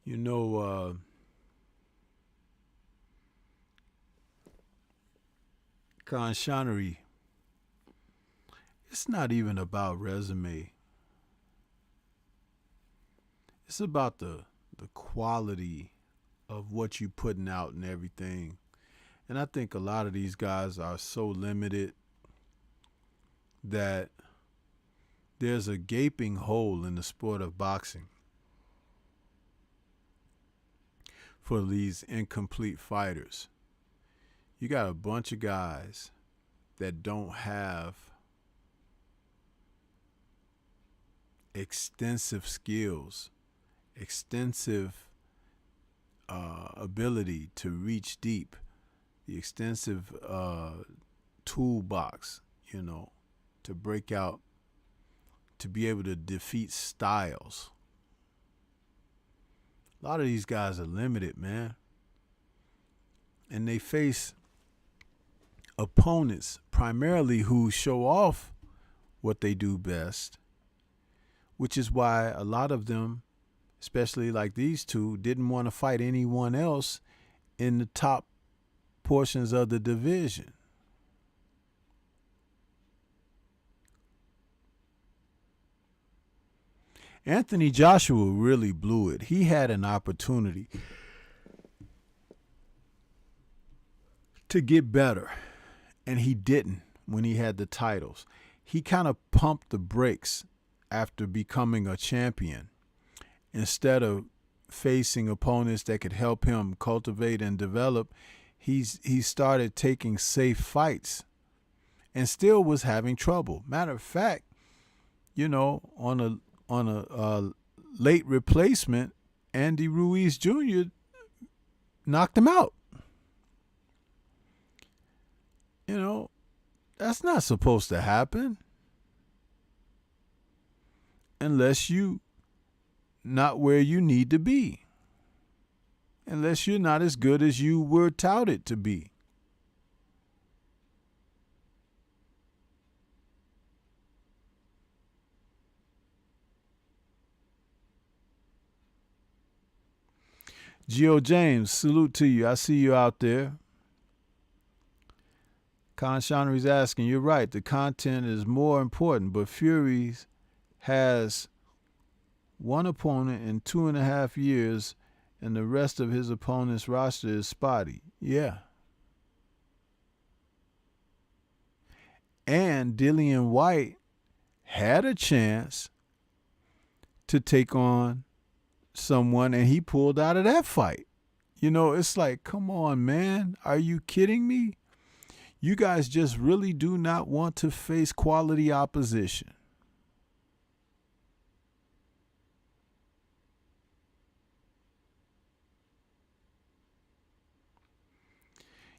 You know, Khan Shanery, it's not even about resume. It's about the quality of what you putting out and everything. And I think a lot of these guys are so limited that there's a gaping hole in the sport of boxing for these incomplete fighters. You got a bunch of guys that don't have extensive skills, extensive ability to reach deep, the extensive toolbox, you know, to break out, to be able to defeat styles. A lot of these guys are limited, man. And they face opponents primarily who show off what they do best, which is why a lot of them, especially like these two, didn't want to fight anyone else in the top portions of the division. Anthony Joshua really blew it. He had an opportunity. to get better, and he didn't when he had the titles. He kind of pumped the brakes after becoming a champion instead of facing opponents that could help him cultivate and develop. He started taking safe fights and still was having trouble. Matter of fact, you know, on a late replacement, Andy Ruiz Jr. knocked him out. You know, that's not supposed to happen unless you not where you need to be, unless you're not as good as you were touted to be. Geo James, salute to you. I see you out there. Con Shonnery's asking, you're right, the content is more important, but Fury has one opponent in 2.5 years and the rest of his opponent's roster is spotty. Yeah. And Dillian White had a chance to take on someone and he pulled out of that fight. You know, it's like, come on, man. Are you kidding me? You guys just really do not want to face quality opposition.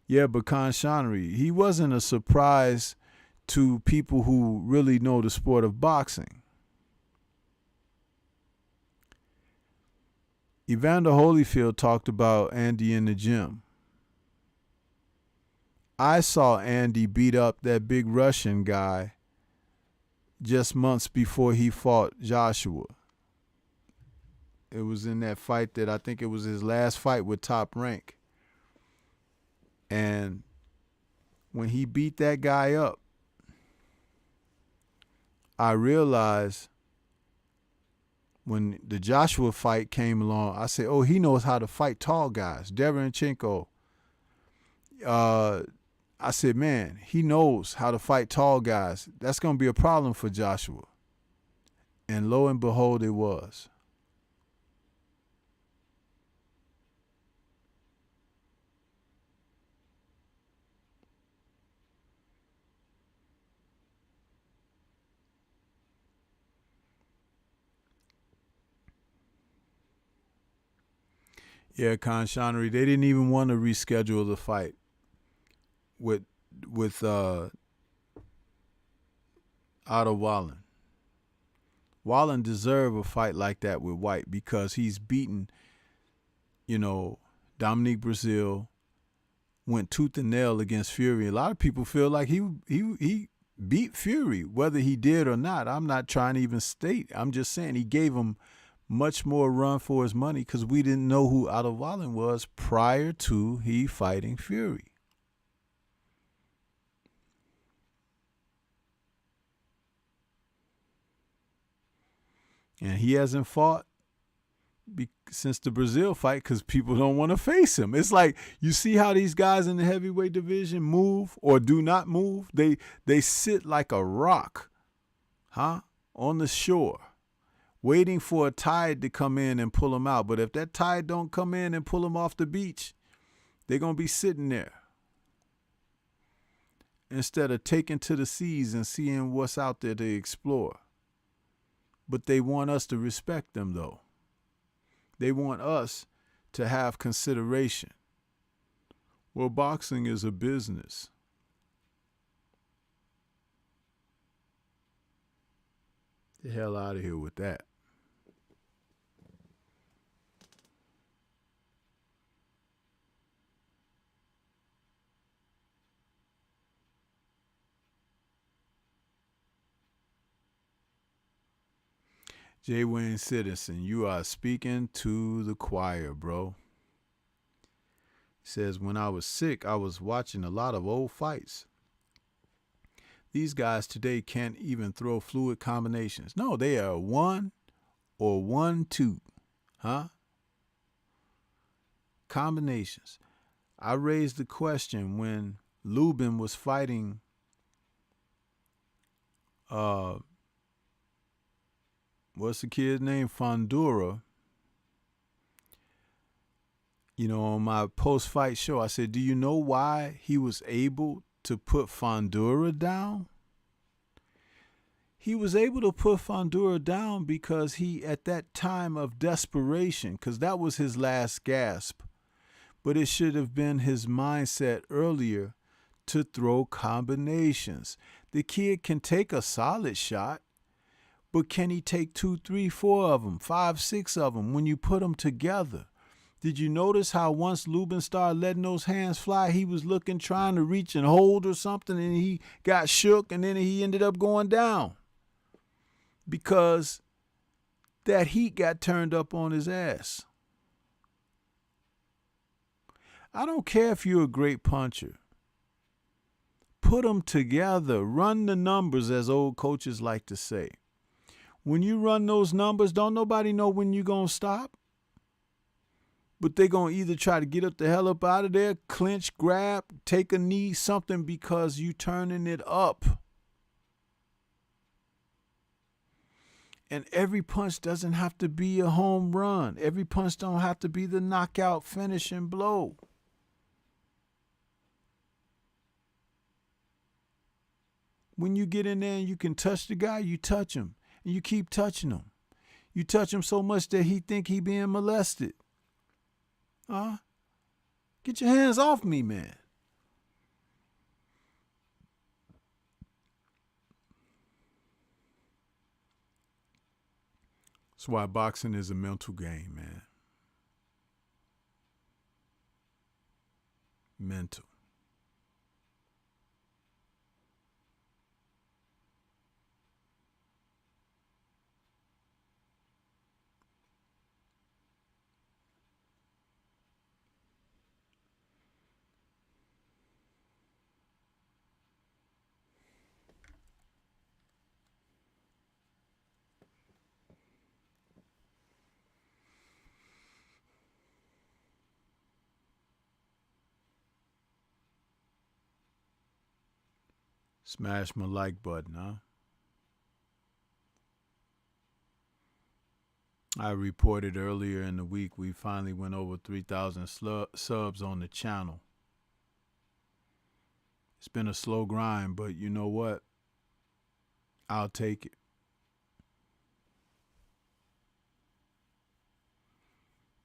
Yeah, but Con Shonnery, he wasn't a surprise to people who really know the sport of boxing. Evander Holyfield talked about Andy in the gym. I saw Andy beat up that big Russian guy just months before he fought Joshua. It was in that fight that I think it was his last fight with Top Rank. And when he beat that guy up, I realized when the Joshua fight came along, I said, oh, he knows how to fight tall guys. Derenchenko. I said, man, he knows how to fight tall guys. That's going to be a problem for Joshua. And lo and behold, it was. Yeah, Con Shonnery, they didn't even want to reschedule the fight with Otto Wallen. Wallen deserved a fight like that with White because he's beaten, you know, Dominique Brazil, went tooth and nail against Fury. A lot of people feel like he beat Fury, whether he did or not. I'm not trying to even state. I'm just saying he gave him much more run for his money because we didn't know who Otto Wallen was prior to he fighting Fury. And he hasn't fought since the Brazil fight because people don't want to face him. It's like, you see how these guys in the heavyweight division move or do not move? They sit like a rock, on the shore, waiting for a tide to come in and pull them out. But if that tide don't come in and pull them off the beach, they're going to be sitting there instead of taking to the seas and seeing what's out there to explore. But they want us to respect them, though. They want us to have consideration. Well, boxing is a business. The hell out of here with that. J. Wayne Citizen, you are speaking to the choir, bro. He says, when I was sick, I was watching a lot of old fights. These guys today can't even throw fluid combinations. No, they are 1 or 1-2. Combinations. I raised the question when Lubin was fighting what's the kid's name? Fondura. You know, on my post-fight show, I said, do you know why he was able to put Fondura down? He was able to put Fondura down because he, at that time of desperation, because that was his last gasp, but it should have been his mindset earlier to throw combinations. The kid can take a solid shot, but can he take 2, 3, 4 of them, 5, 6 of them when you put them together? Did you notice how once Lubin started letting those hands fly, he was looking, trying to reach and hold or something, and he got shook, and then he ended up going down because that heat got turned up on his ass. I don't care if you're a great puncher. Put them together. Run the numbers, as old coaches like to say. When you run those numbers, don't nobody know when you're going to stop. But they're going to either try to get up the hell up out of there, clinch, grab, take a knee, something, because you turning it up. And every punch doesn't have to be a home run. Every punch don't have to be the knockout finishing blow. When you get in there and you can touch the guy, you touch him. And you keep touching him. You touch him so much that he think he being molested. Get your hands off me, man. That's why boxing is a mental game, man. Mental. Smash my like button, huh? I reported earlier in the week we finally went over 3,000 subs on the channel. It's been a slow grind, but you know what? I'll take it.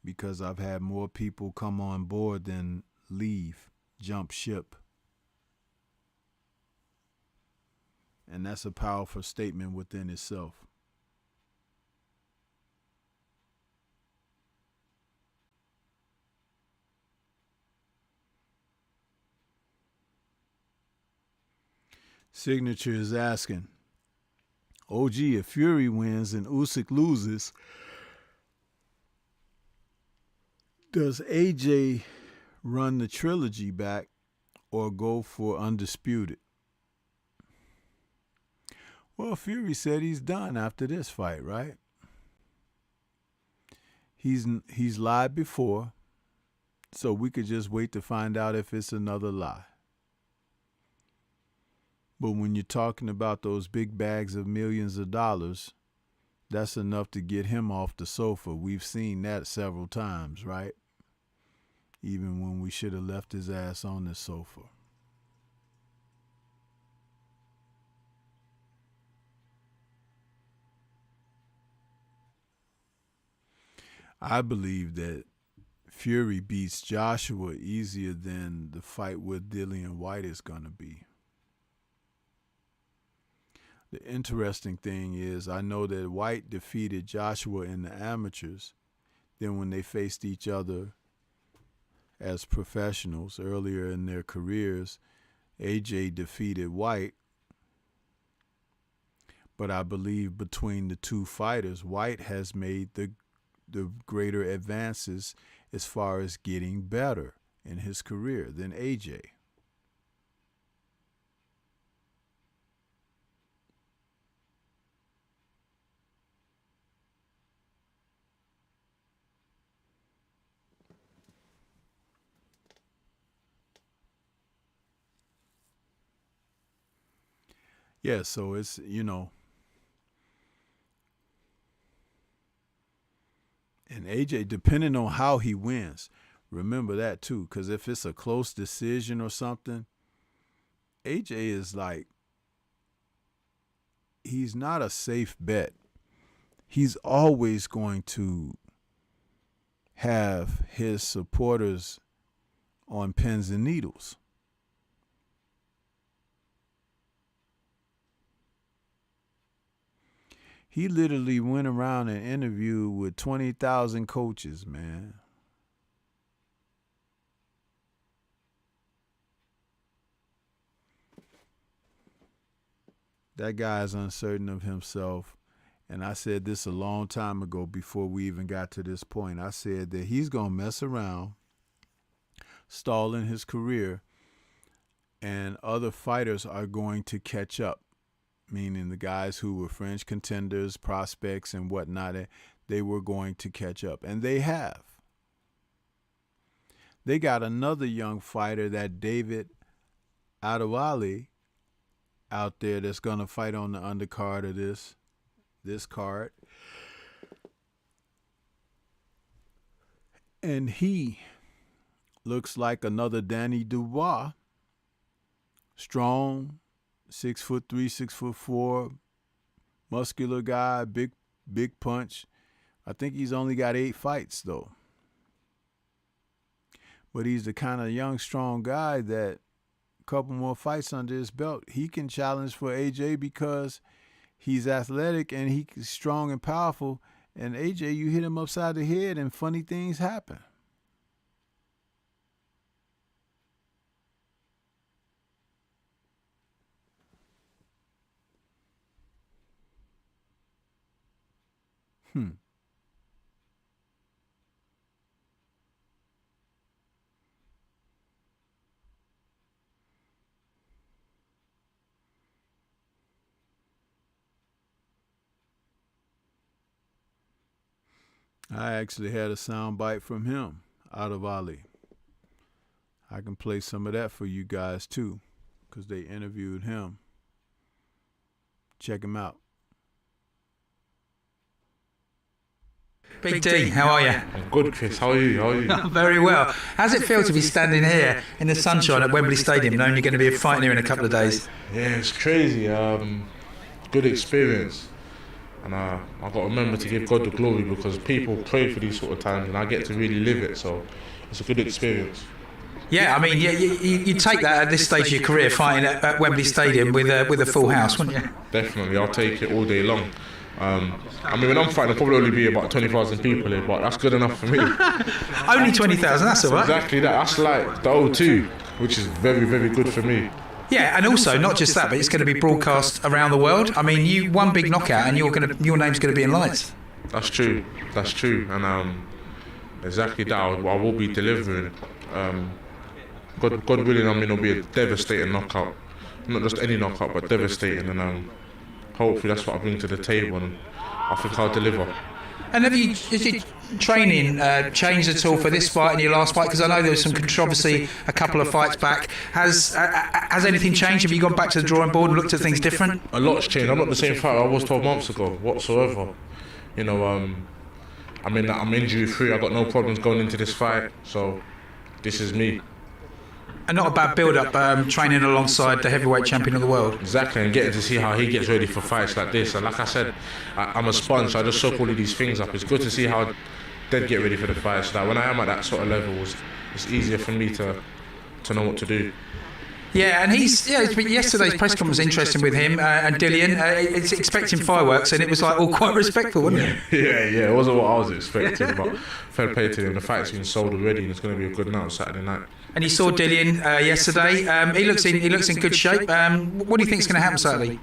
Because I've had more people come on board than leave, jump ship. And that's a powerful statement within itself. Signature is asking, OG, if Fury wins and Usyk loses, does AJ run the trilogy back or go for undisputed? Well, Fury said he's done after this fight, right? He's lied before, so we could just wait to find out if it's another lie. But when you're talking about those big bags of millions of dollars, that's enough to get him off the sofa. We've seen that several times, right? Even when we should have left his ass on the sofa. I believe that Fury beats Joshua easier than the fight with Dillian White is going to be. The interesting thing is I know that White defeated Joshua in the amateurs. Then when they faced each other as professionals earlier in their careers, AJ defeated White. But I believe between the two fighters, White has made the greater advances as far as getting better in his career than AJ. Yeah, so it's, and AJ, depending on how he wins, remember that too, because if it's a close decision or something, AJ is like, he's not a safe bet. He's always going to have his supporters on pins and needles. He literally went around and interviewed with 20,000 coaches, man. That guy is uncertain of himself. And I said this a long time ago before we even got to this point. I said that he's going to mess around, stalling his career, and other fighters are going to catch up. Meaning the guys who were fringe contenders, prospects, and whatnot, they were going to catch up. And they have. They got another young fighter, that David Adewale, out there that's going to fight on the undercard of this card. And he looks like another Danny Dubois. Strong, 6'3", 6'4", muscular guy, big punch. I think he's only got 8 fights though. But he's the kind of young, strong guy that a couple more fights under his belt, he can challenge for AJ because he's athletic and he's strong and powerful. And AJ, you hit him upside the head and funny things happen. I actually had a sound bite from him out of Ali. I can play some of that for you guys too, because they interviewed him. Check him out. Big D, how are you? I'm good, Chris. How are you? Very well. How's it feel to be standing here in the sunshine at Wembley Stadium, knowing you're going to be fighting here in a couple of days? Yeah, it's crazy. Good experience. And I've got to remember to give God the glory, because people pray for these sort of times and I get to really live it. So it's a good experience. Yeah, I mean, you take that at this stage of your career, fighting at Wembley Stadium with a full house, wouldn't you? Definitely, I'll take it all day long. I mean, when I'm fighting, there'll probably only be about 20,000 people here, but that's good enough for me. Only 20,000, that's all right. Exactly that. That's like the O2, which is very, very good for me. Yeah, and also not just that, but it's going to be broadcast around the world. I mean, you one big knockout, and your name's going to be in lights. That's true. That's true. And exactly that. I will be delivering. God willing, I mean, it'll be a devastating knockout. Not just any knockout, but devastating. And hopefully that's what I bring to the table, and I think I'll deliver. And has your training changed at all for this fight and your last fight? Because I know there was some controversy a couple of fights back. Has anything changed? Have you gone back to the drawing board and looked at things different? A lot's changed. I'm not the same fighter I was 12 months ago whatsoever. You know, I'm injury free. I got no problems going into this fight. So this is me. And not a bad build-up, training alongside the heavyweight champion of the world. Exactly, and getting to see how he gets ready for fights like this. And like I said, I'm a sponge, so I just soak all of these things up. It's good to see how they get ready for the fights. So that when I am at that sort of level, it's easier for me to know what to do. Yeah, and yesterday's press conference was interesting with him and Dillian. It's expecting fireworks, and it was like all quite respectful, wasn't it? Yeah, it wasn't what I was expecting, but fair play to him. The fight's been sold already, and it's going to be a good night on Saturday night. And you saw Dillian yesterday. He looks in good shape. What do you think is going to happen Saturday?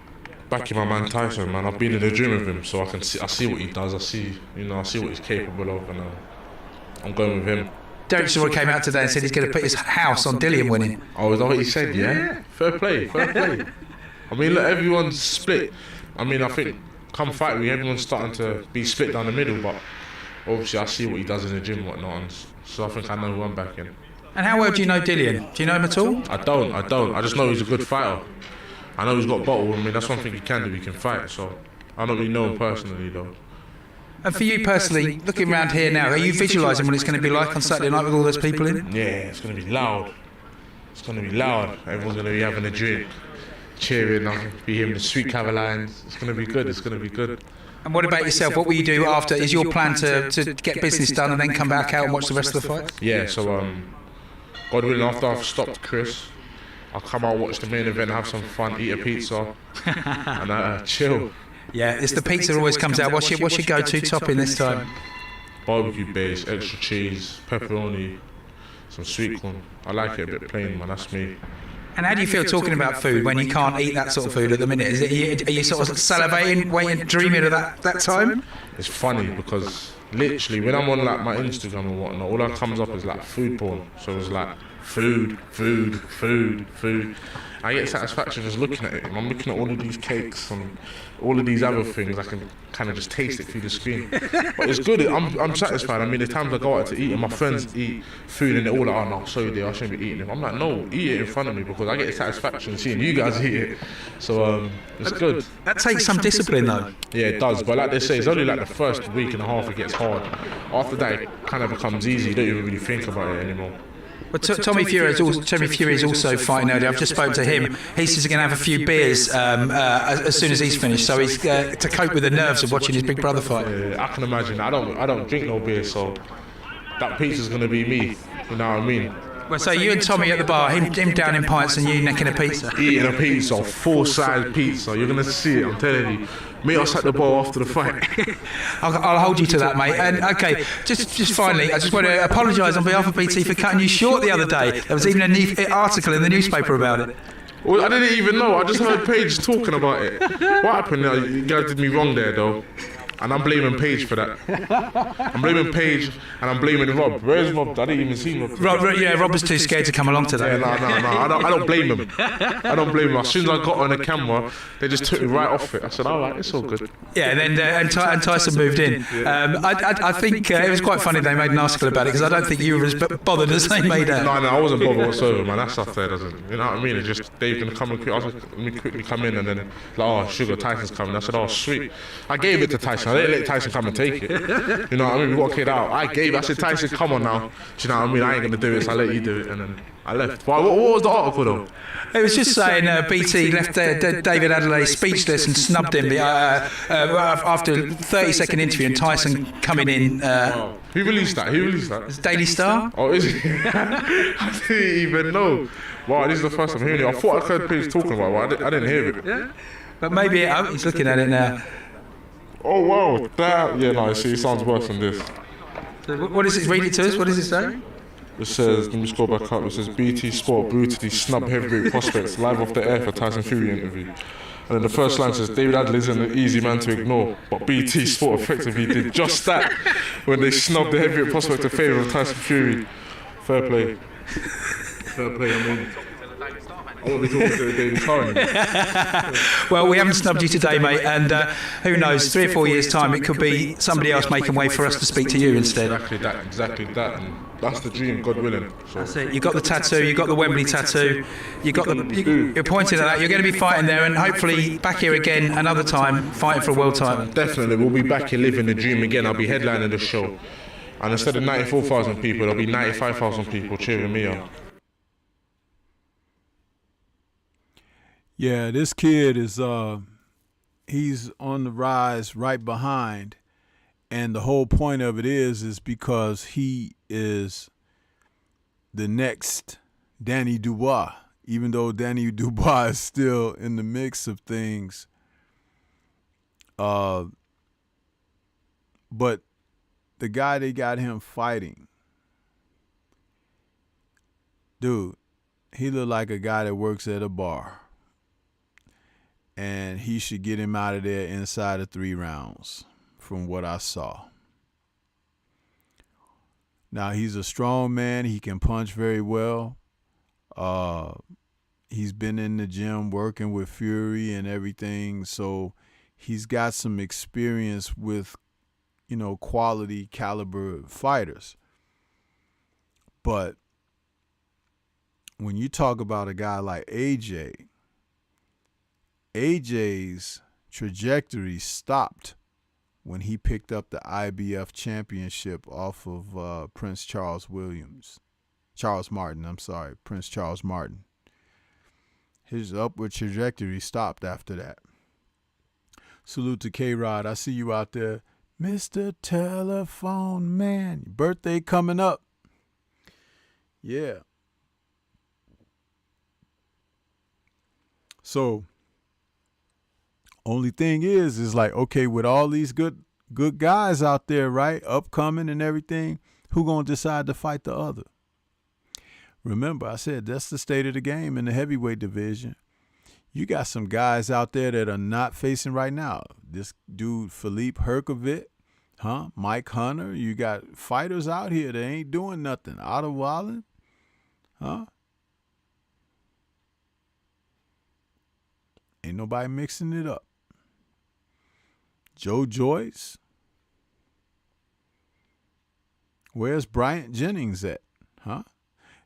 Backing my man Tyson, man. I've been in the gym with him, so I see what he does. I see what he's capable of, and I'm going with him. Derek Shaw came out today and said he's going to put his house on Dillian winning. Oh, is that what he said? Yeah. Fair play. I mean, look, everyone's split. I mean, I think come fight week, everyone's starting to be split down the middle, but obviously I see what he does in the gym and whatnot, and so I think I know who I'm backing. And how well do you know Dillian? Do you know him at all? I don't. I just know he's a good fighter. I know he's got bottle. I mean, that's one thing he can do. He can fight. So I don't really know him personally though. And for you personally, looking around here now, are you visualising what it's going to be like on Saturday night with all those people in? Yeah, it's going to be loud. It's going to be loud. Everyone's going to be having a drink, cheering, be hearing the sweet Carolines. It's going to be good. It's going to be good. And what about yourself? What will you do after? Is your plan to get business done and then come back out and watch the rest of the fight? Yeah, so God willing, after I've stopped Chris, I'll come out, watch the main event, have some fun, eat a pizza, and chill. Yeah, it's the pizza always comes out. What's your go-to topping this time? Barbecue base, extra cheese, pepperoni, some sweet corn. I like it a bit plain, man. That's me. And how do you feel talking about food when you can't eat that sort of food at the minute? Are you sort of salivating, waiting, dreaming of that time? It's funny because literally when I'm on like my Instagram and whatnot, all that comes up is like food porn. So it's like food. I get satisfaction just looking at it. I'm looking at all of these cakes and all of these other things. I can kind of just taste it through the screen. But it's good. I'm satisfied. I mean, the times I go out to eat and my friends eat food and they're all like, oh no, sorry dear, I shouldn't be eating it. I'm like, no, eat it in front of me because I get the satisfaction seeing you guys eat it. So it's good. That takes some discipline though. Yeah, it does. But like they say, it's only like the first week and a half it gets hard. After that, it kind of becomes easy. You don't even really think about it anymore. Well, Tommy Fury is also fighting earlier. I've just spoken to him. He says he's going to have a few beers as soon as he's finished, so he's to cope with the nerves of watching his big brother fight. Yeah, I can imagine. I don't drink no beer, so that pizza's going to be me. You know what I mean? Well, so you and Tommy at the bar, him down in pints and you necking a pizza. Eating a pizza, full-size pizza. You're going to see it, I'm telling you. Meet us at the bar after the fight. I'll hold you to that, mate. And okay, just finally, I just want to apologise on behalf of BT for cutting you short the other day. There was even an article in the newspaper about it. Well, I didn't even know. I just heard Paige talking about it. What happened now? You guys did me wrong there, though. And I'm blaming Paige for that. I'm blaming Paige and I'm blaming Rob. Where's Rob? I didn't even see Rob. Rob was too scared to come along today. Yeah, no. I don't blame him. I don't blame him. As soon as I got on the camera, they just took me right off it. I said, all right, it's all good. Yeah, and then Tyson moved in. I think it was quite funny they made an article about it because I don't think you were as bothered as they made out. No, I wasn't bothered whatsoever, man. That stuff there doesn't. You know what I mean? It's just Dave's gonna come and let me quickly come in and then like, oh, sugar, Tyson's coming. I said, oh, sweet. I gave it to Tyson. I didn't let Tyson come and take it. You know what I mean? We walked it out. I said, Tyson, come on now. Do you know what I mean? I ain't gonna do it, so I let you do it, and then I left. But what was the article though? It was just saying BT left David Adelaide speechless and snubbed him after a 30-second interview and Tyson coming in. Wow. Who released that? It's Daily Star. Oh, is it? I didn't even know. Wow, this is the first time hearing it. I thought I heard Paige talking about it, but I didn't hear it. Yeah. But maybe he's looking at it now. Oh wow, that no, see, it sounds worse than this. So what is it? Read it to us. What does it say? It says, let me scroll back up. It says BT Sport brutally snub heavyweight prospects live off the air for Tyson Fury interview. And then the first line says David Adler isn't an easy man to ignore, but BT Sport effectively did just that when they snubbed the heavyweight prospect in favour of Tyson Fury. Fair play. Fair play. I mean, I won't be talking to David Curran. Well, we haven't snubbed you today, mate, and who knows, 3 or 4 years' time, it could be somebody else making way for us to speak to you instead. Exactly that. And that's the dream, God willing. So. That's it. You got the tattoo, you got the Wembley tattoo, you're pointing at that. You're going to be fighting there, and hopefully back here again another time, fighting for a world title. Definitely, we'll be back here living the dream again. I'll be headlining the show, and instead of 94,000 people, there'll be 95,000 people cheering me on. Yeah, this kid is he's on the rise right behind, and the whole point of it is because he is the next Danny Dubois, even though Danny Dubois is still in the mix of things. But the guy they got him fighting, dude, he looked like a guy that works at a bar. And he should get him out of there inside of 3 rounds from what I saw. Now, he's a strong man. He can punch very well. He's been in the gym working with Fury and everything. So he's got some experience with, quality caliber fighters. But when you talk about a guy like AJ, AJ's trajectory stopped when he picked up the IBF championship off of Prince Charles Martin. Prince Charles Martin. His upward trajectory stopped after that. Salute to K-Rod. I see you out there. Mr. Telephone Man. Your birthday coming up. Yeah. So, only thing is like, okay, with all these good guys out there, right, upcoming and everything, who gonna decide to fight the other? Remember, I said that's the state of the game in the heavyweight division. You got some guys out there that are not facing right now. This dude, Philippe Herkovich, Mike Hunter. You got fighters out here that ain't doing nothing. Otto Wallen, Ain't nobody mixing it up. Joe Joyce. Where's Bryant Jennings at?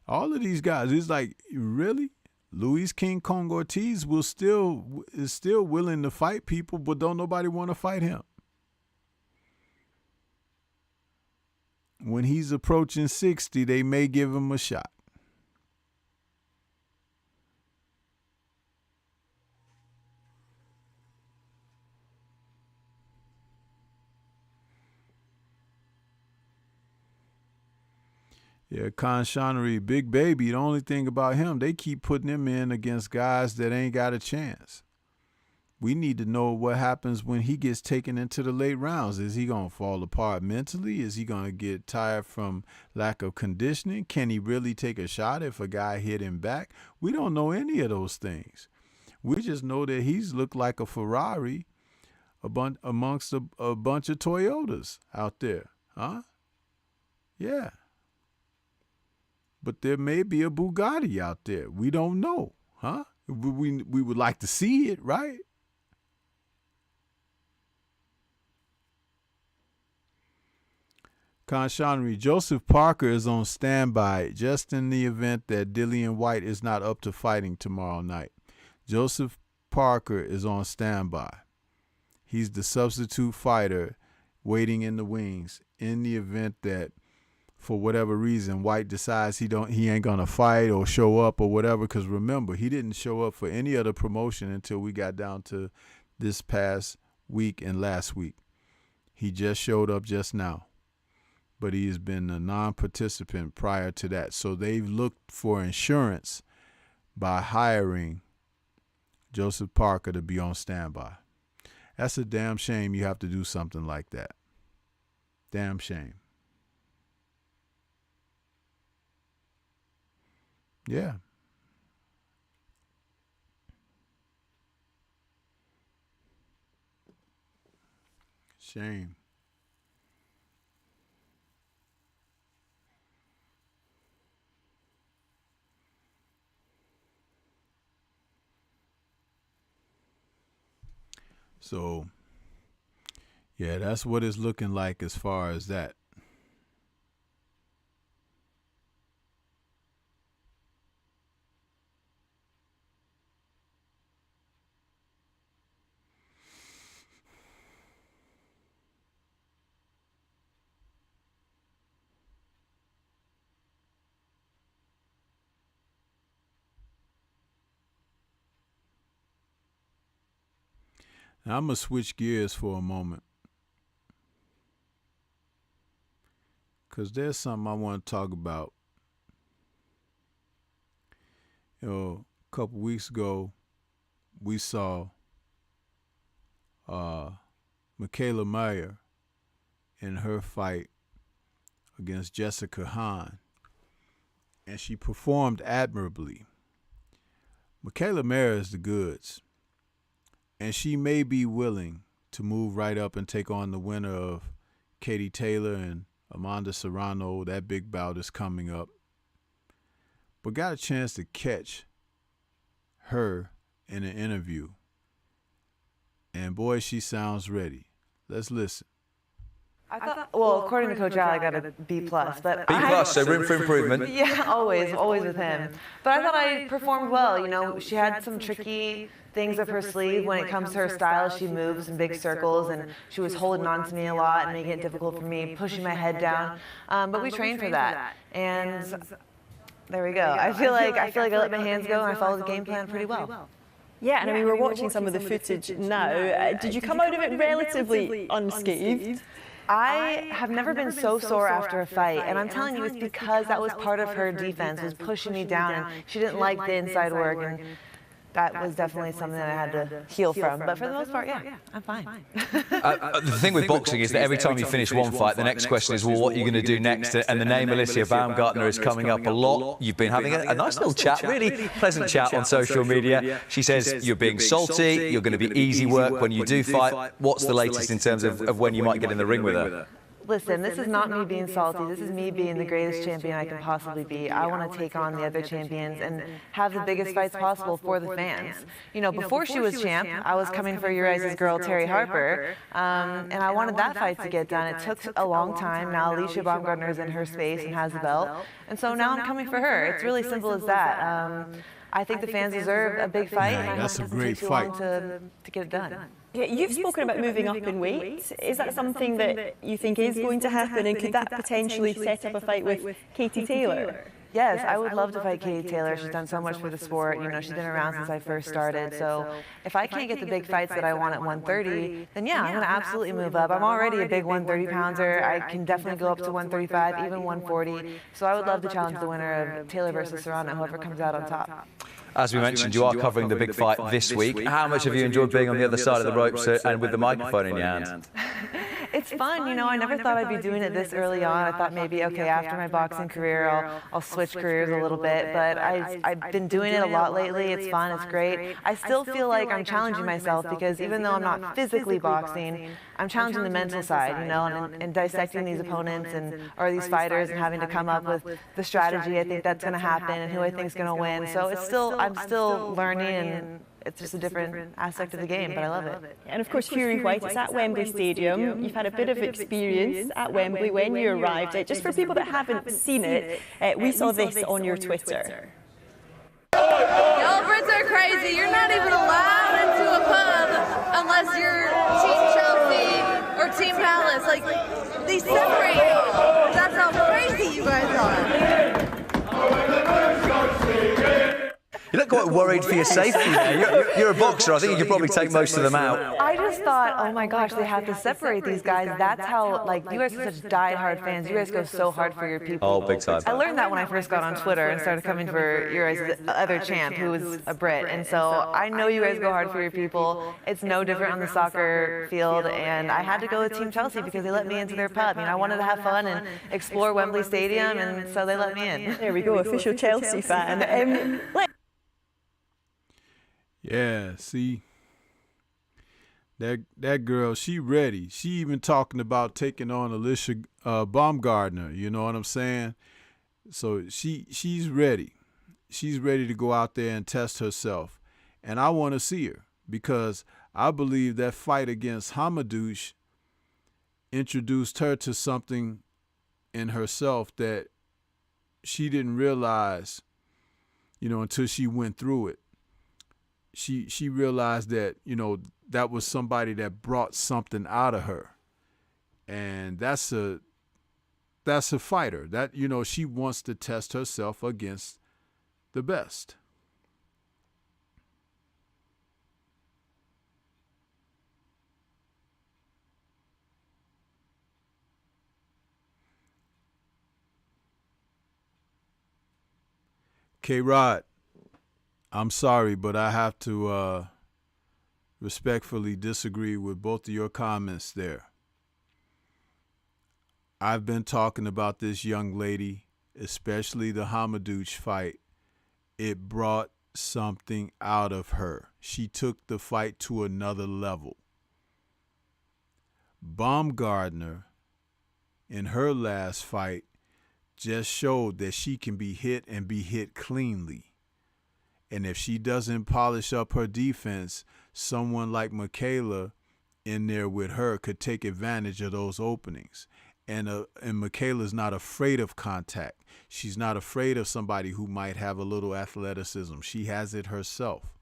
All of these guys, it's like, really? Luis King Kong Ortiz is still willing to fight people, but don't nobody want to fight him. When he's approaching 60, they may give him a shot. Yeah, Conshonery, Big Baby, the only thing about him, they keep putting him in against guys that ain't got a chance. We need to know what happens when he gets taken into the late rounds. Is he going to fall apart mentally? Is he going to get tired from lack of conditioning? Can he really take a shot if a guy hit him back? We don't know any of those things. We just know that he's looked like a Ferrari amongst a bunch of Toyotas out there. Yeah. But there may be a Bugatti out there. We don't know, We would like to see it, right? Conshonery, Joseph Parker is on standby just in the event that Dillian White is not up to fighting tomorrow night. Joseph Parker is on standby. He's the substitute fighter waiting in the wings in the event that, for whatever reason, White decides he ain't gonna fight or show up or whatever. Because remember, he didn't show up for any other promotion until we got down to this past week and last week. He just showed up just now, but he has been a non-participant prior to that. So they've looked for insurance by hiring Joseph Parker to be on standby. That's a damn shame you have to do something like that. Damn shame. Yeah. Shame. So, yeah, that's what it's looking like as far as that. Now, I'm going to switch gears for a moment, because there's something I want to talk about. A couple weeks ago, we saw Michaela Mayer in her fight against Jessica Hahn, and she performed admirably. Michaela Mayer is the goods. And she may be willing to move right up and take on the winner of Katie Taylor and Amanda Serrano. That big bout is coming up. But got a chance to catch her in an interview. And boy, she sounds ready. Let's listen. I thought, well, according to Coach Al, I got a B+, but B+, so room for improvement. Yeah, always with him. But I thought I performed well. You know, she had some tricky things up her sleeve when it comes to her style. She moves in big circles, and she was holding on to me a lot and making it difficult for me, pushing my head down. But we trained for that, and there we go. I feel like I let my hands go, and I followed the game plan pretty well. Yeah, and I mean, we're watching some of the footage now. Did you come out of it relatively unscathed? I have never been so sore after a fight, and I'm telling you, it's because that was part of her defense, was pushing me down, and she didn't like the inside work, and that was definitely something that I had to heal from. But for the most part, yeah, I'm fine. The thing with boxing is that every time you finish one fight, the next question is, well, what are you going to do next? And the name Alicia Baumgartner is coming up a lot. You've been having a nice little chat, really pleasant chat on social media. She says you're being salty, you're going to be easy work when you do fight. What's the latest in terms of when you might get in the ring with her? Listen, this is not me being salty. This is me being the greatest champion I can possibly be. I want to take on the other champions and have the biggest fights possible for the fans. You know, before she was champ, I was coming for your guys' girl, Terry Harper, and I wanted that fight to get done. It took a long time. Now Alicia Baumgartner's in her space and has the belt, and so now I'm coming for her. It's really simple as that. I think the fans deserve a big fight, and I hope it doesn't take too long to get it done. Yeah, you've spoken about moving up in weight. Is that something that you think is going to happen, and could that potentially set up a fight with Katie Taylor? Yes, I would love to fight Katie Taylor. She's done so much for the sport. You know, she's been around since I first started. So if I can't get the big fights that I want at 130, then yeah, I'm going to absolutely move up. I'm already a big 130-pounder. I can definitely go up to 135, even 140. So I would love to challenge the winner of Taylor versus Serrano, whoever comes out on top. As we mentioned, you are covering the big fight this week. How much have you enjoyed being on the other side of the ropes and with the microphone in your hand? It's fun, you know. I never thought I'd be doing it this early on. I thought maybe, okay, after my boxing career, I'll switch careers a little bit. But I've been doing it a lot lately. It's fun. It's great. I still feel like I'm challenging myself because even though I'm not physically boxing, I'm challenging the mental side, you know, and dissecting these opponents or these fighters and having to come up with the strategy I think that's going to happen and who I think is going to win. So I'm still learning, and it's just a different aspect of the game, but I love it. And of course, Fury White, it's at Wembley Stadium. You've had a bit of experience at Wembley when you arrived. Just for people that haven't seen it, we saw this on your Twitter. Y'all Brits are crazy. You're not even allowed into a pub unless you're Team Chelsea or Team Palace. Like, they separate y'all. That's how crazy you guys are. You look quite worried for your safety there. You're a boxer. I think you could probably take most of them out. I just thought, oh my gosh, they have to separate these guys. That's how, like, you guys are such die-hard fans. You guys go so hard for your people. Oh, big time. I learned that when I first got on Twitter and started coming for your guys' other champ, who was a Brit. And so I know you guys go hard for your people. It's no different on the soccer field. And I had to go with Team Chelsea because they let me into their pub. You know, I wanted to have fun and explore Wembley Stadium, and so they let me in. There we go, official Chelsea fan. Yeah, see, that girl, she ready. She even talking about taking on Alicia Baumgartner. You know what I'm saying? So she's ready. She's ready to go out there and test herself. And I want to see her because I believe that fight against Hamadouche introduced her to something in herself that she didn't realize, you know, until she went through it. She realized that, you know, that was somebody that brought something out of her. And that's a fighter. That, you know, she wants to test herself against the best. K-Rod, I'm sorry, but I have to respectfully disagree with both of your comments there. I've been talking about this young lady, especially the Hamadouche fight. It brought something out of her. She took the fight to another level. Baumgartner, in her last fight, just showed that she can be hit and be hit cleanly. And if she doesn't polish up her defense, someone like Michaela in there with her could take advantage of those openings. And Michaela's not afraid of contact. She's not afraid of somebody who might have a little athleticism. She has it herself.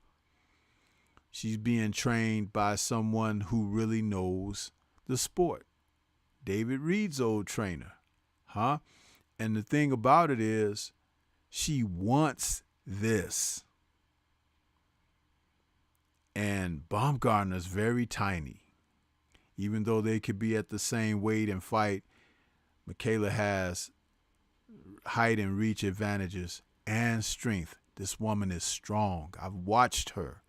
She's being trained by someone who really knows the sport. David Reed's old trainer. Huh? And the thing about it is, she wants this. And Baumgartner's very tiny. Even though they could be at the same weight and fight, Michaela has height and reach advantages and strength. This woman is strong. I've watched her.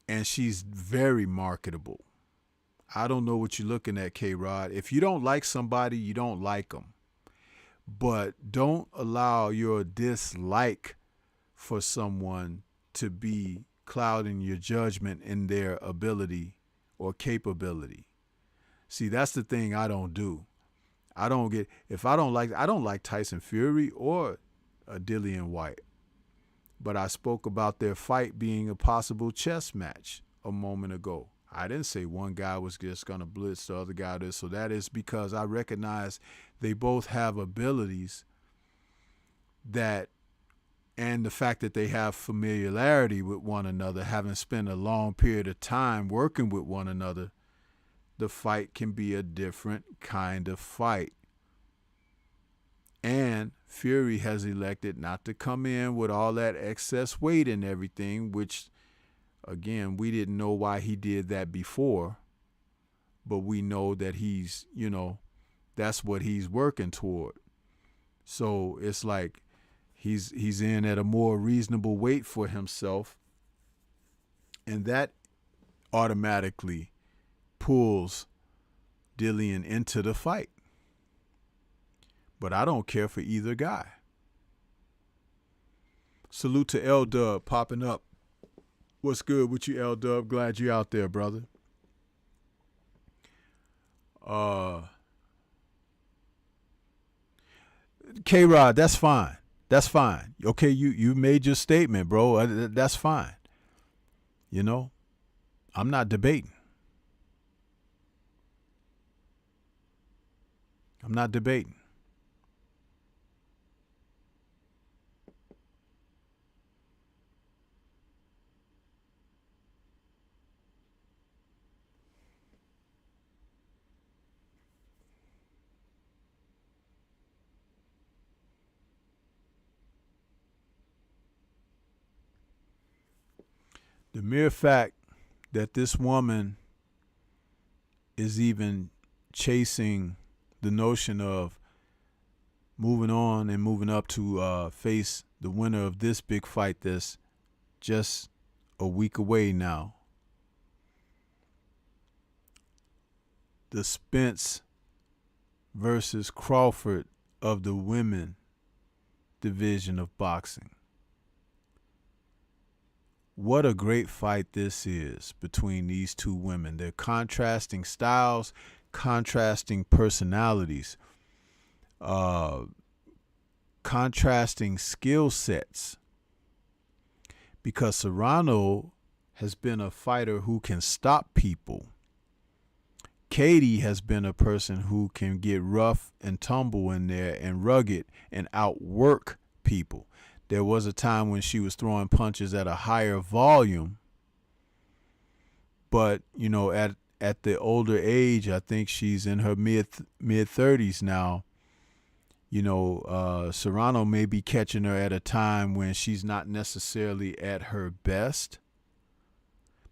And she's very marketable. I don't know what you're looking at, K-Rod. If you don't like somebody, you don't like them. But don't allow your dislike for someone to be clouding your judgment in their ability or capability. See, that's the thing I don't do. I don't like Tyson Fury or Dillian White. But I spoke about their fight being a possible chess match a moment ago. I didn't say one guy was just going to blitz the other guy. So that is because I recognize they both have abilities that, and the fact that they have familiarity with one another, having spent a long period of time working with one another, the fight can be a different kind of fight. And Fury has elected not to come in with all that excess weight and everything, which, again, we didn't know why he did that before, but we know that he's, that's what he's working toward. So it's like he's in at a more reasonable weight for himself, and that automatically pulls Dillian into the fight. But I don't care for either guy. Salute to L-Dub popping up. What's good with you, L-Dub? Glad you're out there, brother. K-Rod, that's fine. That's fine. Okay, you made your statement, bro. That's fine. I'm not debating. I'm not debating. The mere fact that this woman is even chasing the notion of moving on and moving up to face the winner of this big fight that's just a week away now. The Spence versus Crawford of the women division of boxing. What a great fight this is between these two women. They're contrasting styles, contrasting personalities, contrasting skill sets. Because Serrano has been a fighter who can stop people. Katie has been a person who can get rough and tumble in there and rugged and outwork people. There was a time when she was throwing punches at a higher volume, but at the older age, I think she's in her mid 30s now. Serrano may be catching her at a time when she's not necessarily at her best,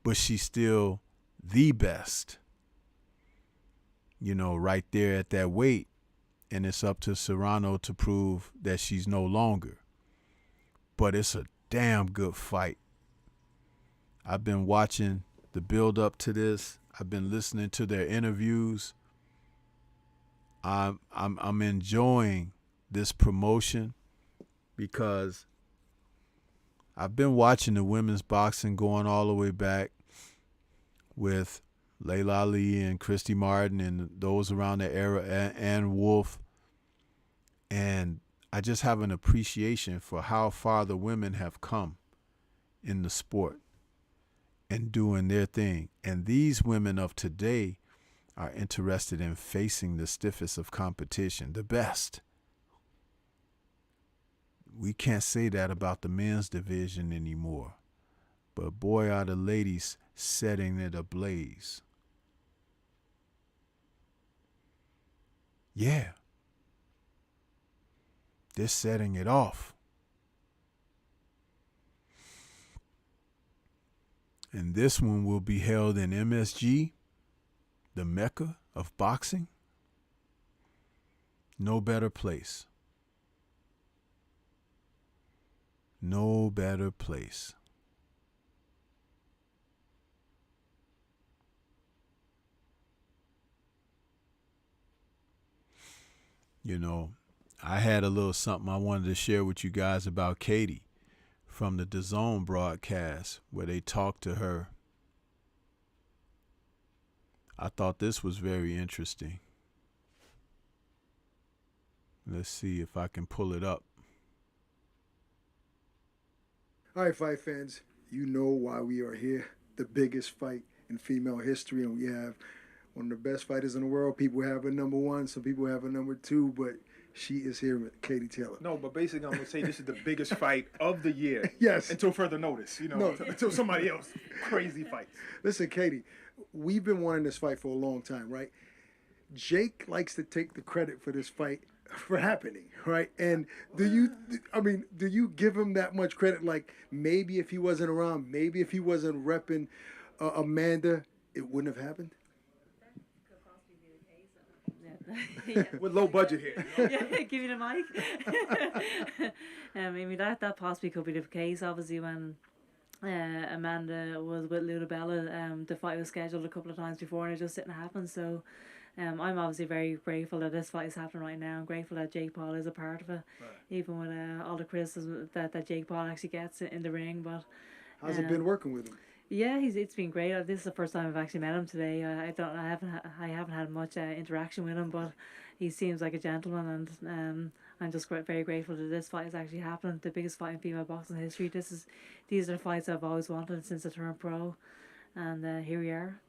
but she's still the best. Right there at that weight, and it's up to Serrano to prove that she's no longer. But it's a damn good fight. I've been watching the build up to this. I've been listening to their interviews. I'm enjoying this promotion because I've been watching the women's boxing going all the way back with Layla Ali and Christy Martin and those around the era, and Wolf. And I just have an appreciation for how far the women have come in the sport. and doing their thing. And these women of today are interested in facing the stiffest of competition, the best. We can't say that about the men's division anymore. But boy, are the ladies setting it ablaze. Yeah. They're setting it off. And this one will be held in MSG, the Mecca of boxing. No better place. No better place. You know, I had a little something I wanted to share with you guys about Katie from the DAZN broadcast where they talked to her. I thought this was very interesting. Let's see if I can pull it up. All right, fight fans, you know why we are here. The biggest fight in female history, and we have one of the best fighters in the world. People have a number one, some people have a number two, but she is here, Katie Taylor. No, but basically I'm going to say this is the biggest fight of the year. Yes. Until further notice, you know, No. until somebody else crazy fights. Listen, Katie, we've been wanting this fight for a long time, right? Jake likes to take the credit for this fight for happening, right? And do you give him that much credit? Like maybe if he wasn't around, maybe if he wasn't repping Amanda, it wouldn't have happened? With low budget here. Yeah, give me the mic. I mean, that possibly could be the case. Obviously, when Amanda was with Ludabella, the fight was scheduled a couple of times before and it just didn't happen. So I'm obviously very grateful that this fight is happening right now. I'm grateful that Jake Paul is a part of it, right. Even with all the criticism that Jake Paul actually gets in the ring. But how's it been working with him? Yeah, it's been great. This is the first time I've actually met him today. I haven't had much interaction with him, but he seems like a gentleman, and I'm just very grateful that this fight is actually happening. The biggest fight in female boxing history. These are fights I've always wanted since I turned pro, and here we are.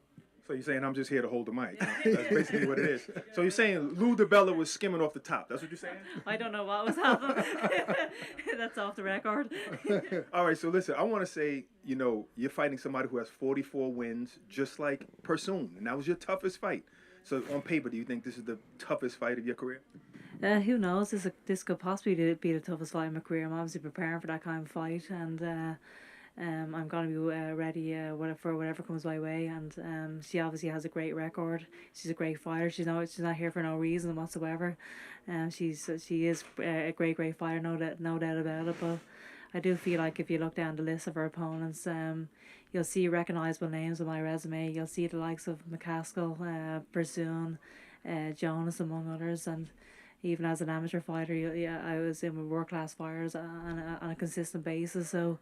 So you're saying I'm just here to hold the mic. That's basically what it is. So you're saying Lou DiBella was skimming off the top. That's what you're saying? I don't know what was happening. That's off the record. All right, so listen, I want to say, you know, you're fighting somebody who has 44 wins, just like Pursoon, and that was your toughest fight. So on paper, do you think this is the toughest fight of your career? Who knows? This could possibly be the toughest fight in my career. I'm obviously preparing for that kind of fight, and I'm going to be ready for whatever comes my way. And she obviously has a great record. She's a great fighter. She's not here for no reason whatsoever. She is a great fighter, no doubt about it. But I do feel like if you look down the list of her opponents, you'll see recognisable names on my resume. You'll see the likes of McCaskill, Pursoon, Jonas, among others, and even as an amateur fighter, I was in with world-class fighters on a consistent basis. So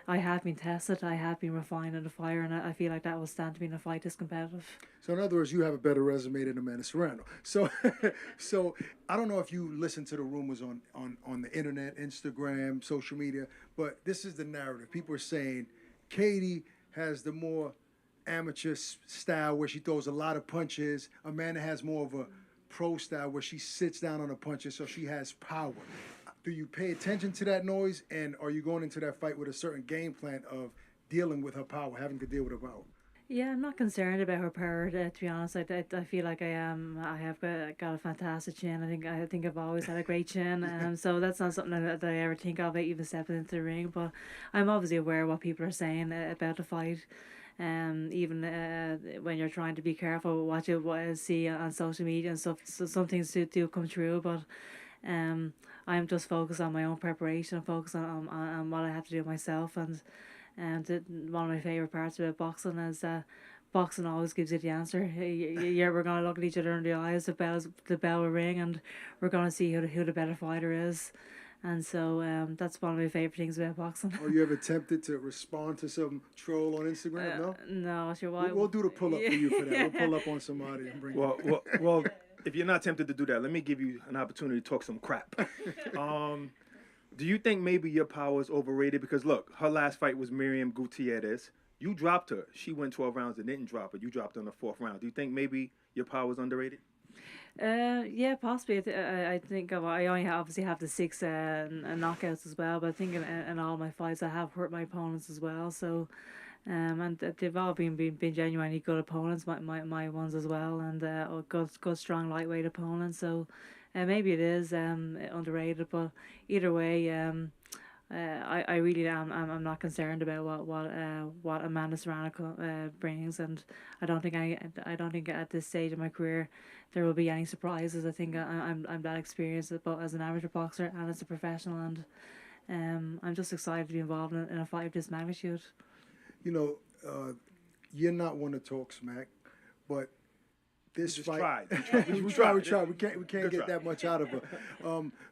I have been tested, I have been refined in the fire, and I feel like that will stand to me in a fight this competitive. So in other words, you have a better resume than Amanda Serrano. So I don't know if you listen to the rumors on the internet, Instagram, social media, but this is the narrative. People are saying Katie has the more amateur style where she throws a lot of punches. Amanda has more of a pro style where she sits down on the punches, so she has power. Do you pay attention to that noise, and are you going into that fight with a certain game plan of dealing with her power, having to deal with her power? Yeah, I'm not concerned about her power. To be honest, I feel like I have got a fantastic chin. I think I've always had a great chin, so that's not something that I ever think of even stepping into the ring. But I'm obviously aware of what people are saying about the fight. Even when you're trying to be careful what you see on social media and stuff, so some things do come true, but I'm just focused on my own preparation, focused on what I have to do myself, and one of my favourite parts about boxing is boxing always gives you the answer. We're going to look at each other in the eyes, the bell will ring, and we're going to see who the better fighter is. And so that's one of my favourite things about boxing. Are you ever tempted to respond to some troll on Instagram? No? No, sure. Why? We'll do the pull-up for you for that. We'll pull up on somebody and bring you. Well, if you're not tempted to do that, let me give you an opportunity to talk some crap. Do you think maybe your power is overrated? Because look, her last fight was Miriam Gutierrez. You dropped her. She went 12 rounds and didn't drop her. You dropped her in the 4th round. Do you think maybe your power was underrated? Yeah, possibly. I think I only obviously have the 6 knockouts as well, but I think in all my fights I have hurt my opponents as well. So, and they've all been genuinely good opponents, my ones as well, and good strong lightweight opponents. So, maybe it is underrated, but either way, I really am. I'm not concerned about what Amanda Serrano brings, and I don't think at this stage of my career there will be any surprises. I think I'm that experienced both as an amateur boxer and as a professional, and I'm just excited to be involved in a fight of this magnitude. You know, you're not one to talk smack, but this fight. We tried. We can't get that much out of her.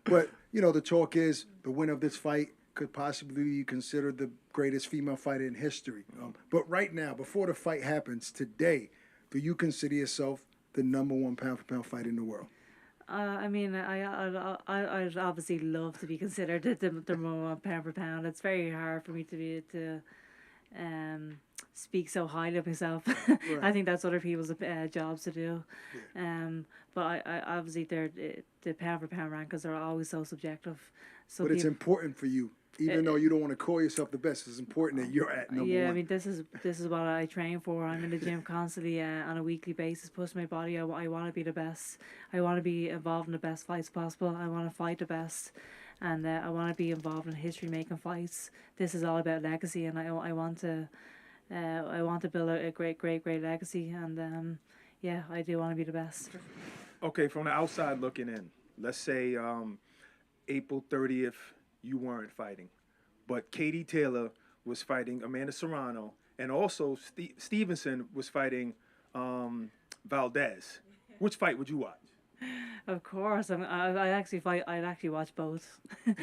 But you know, the talk is the winner of this fight could possibly be considered the greatest female fighter in history. But right now, before the fight happens today, do you consider yourself the #1 pound-for-pound fighter in the world? I mean, I'd obviously love to be considered the #1 pound for pound. It's very hard for me to speak so highly of myself. Right. I think that's other people's jobs to do. Yeah. But I obviously the pound for pound rankings are always so subjective. So but it's important for you. Even though you don't want to call yourself the best, it's important that you're at #1. Yeah, I mean, this is what I train for. I'm in the gym constantly on a weekly basis, pushing my body. I want to be the best. I want to be involved in the best fights possible. I want to fight the best, and I want to be involved in history-making fights. This is all about legacy, and I want to build a great legacy. And yeah, I do want to be the best. Okay, from the outside looking in, let's say April 30th. You weren't fighting, but Katie Taylor was fighting Amanda Serrano, and also Stevenson was fighting Valdez. Which fight would you watch? Of course, I'd actually watch both. But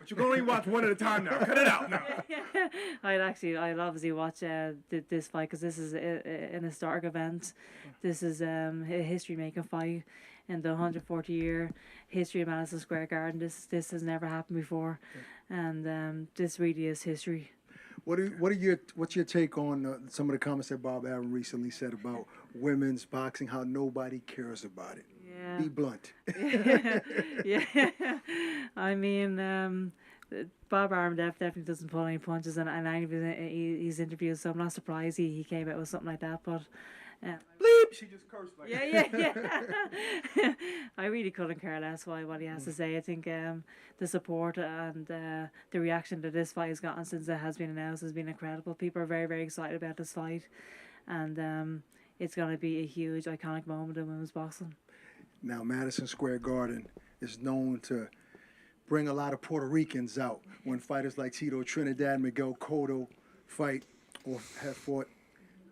you can only watch one at a time now. Cut it out now. I'd obviously watch this fight because this is an historic event. This is a history-making fight in the 140-year history of Madison Square Garden. This has never happened before, and this really is history. What's your take on some of the comments that Bob Arum recently said about women's boxing? How nobody cares about it. Yeah. Be blunt. Yeah, I mean, Bob Arum definitely doesn't pull any punches, and any of his interviews. So I'm not surprised he came out with something like that, but. Bleep! She just cursed like yeah. I really couldn't care less what he has to say. I think the support and the reaction that this fight has gotten since it has been announced has been incredible. People are very, very excited about this fight, and it's going to be a huge, iconic moment in women's boxing. Now, Madison Square Garden is known to bring a lot of Puerto Ricans out when fighters like Tito Trinidad, Miguel Cotto fight or have fought.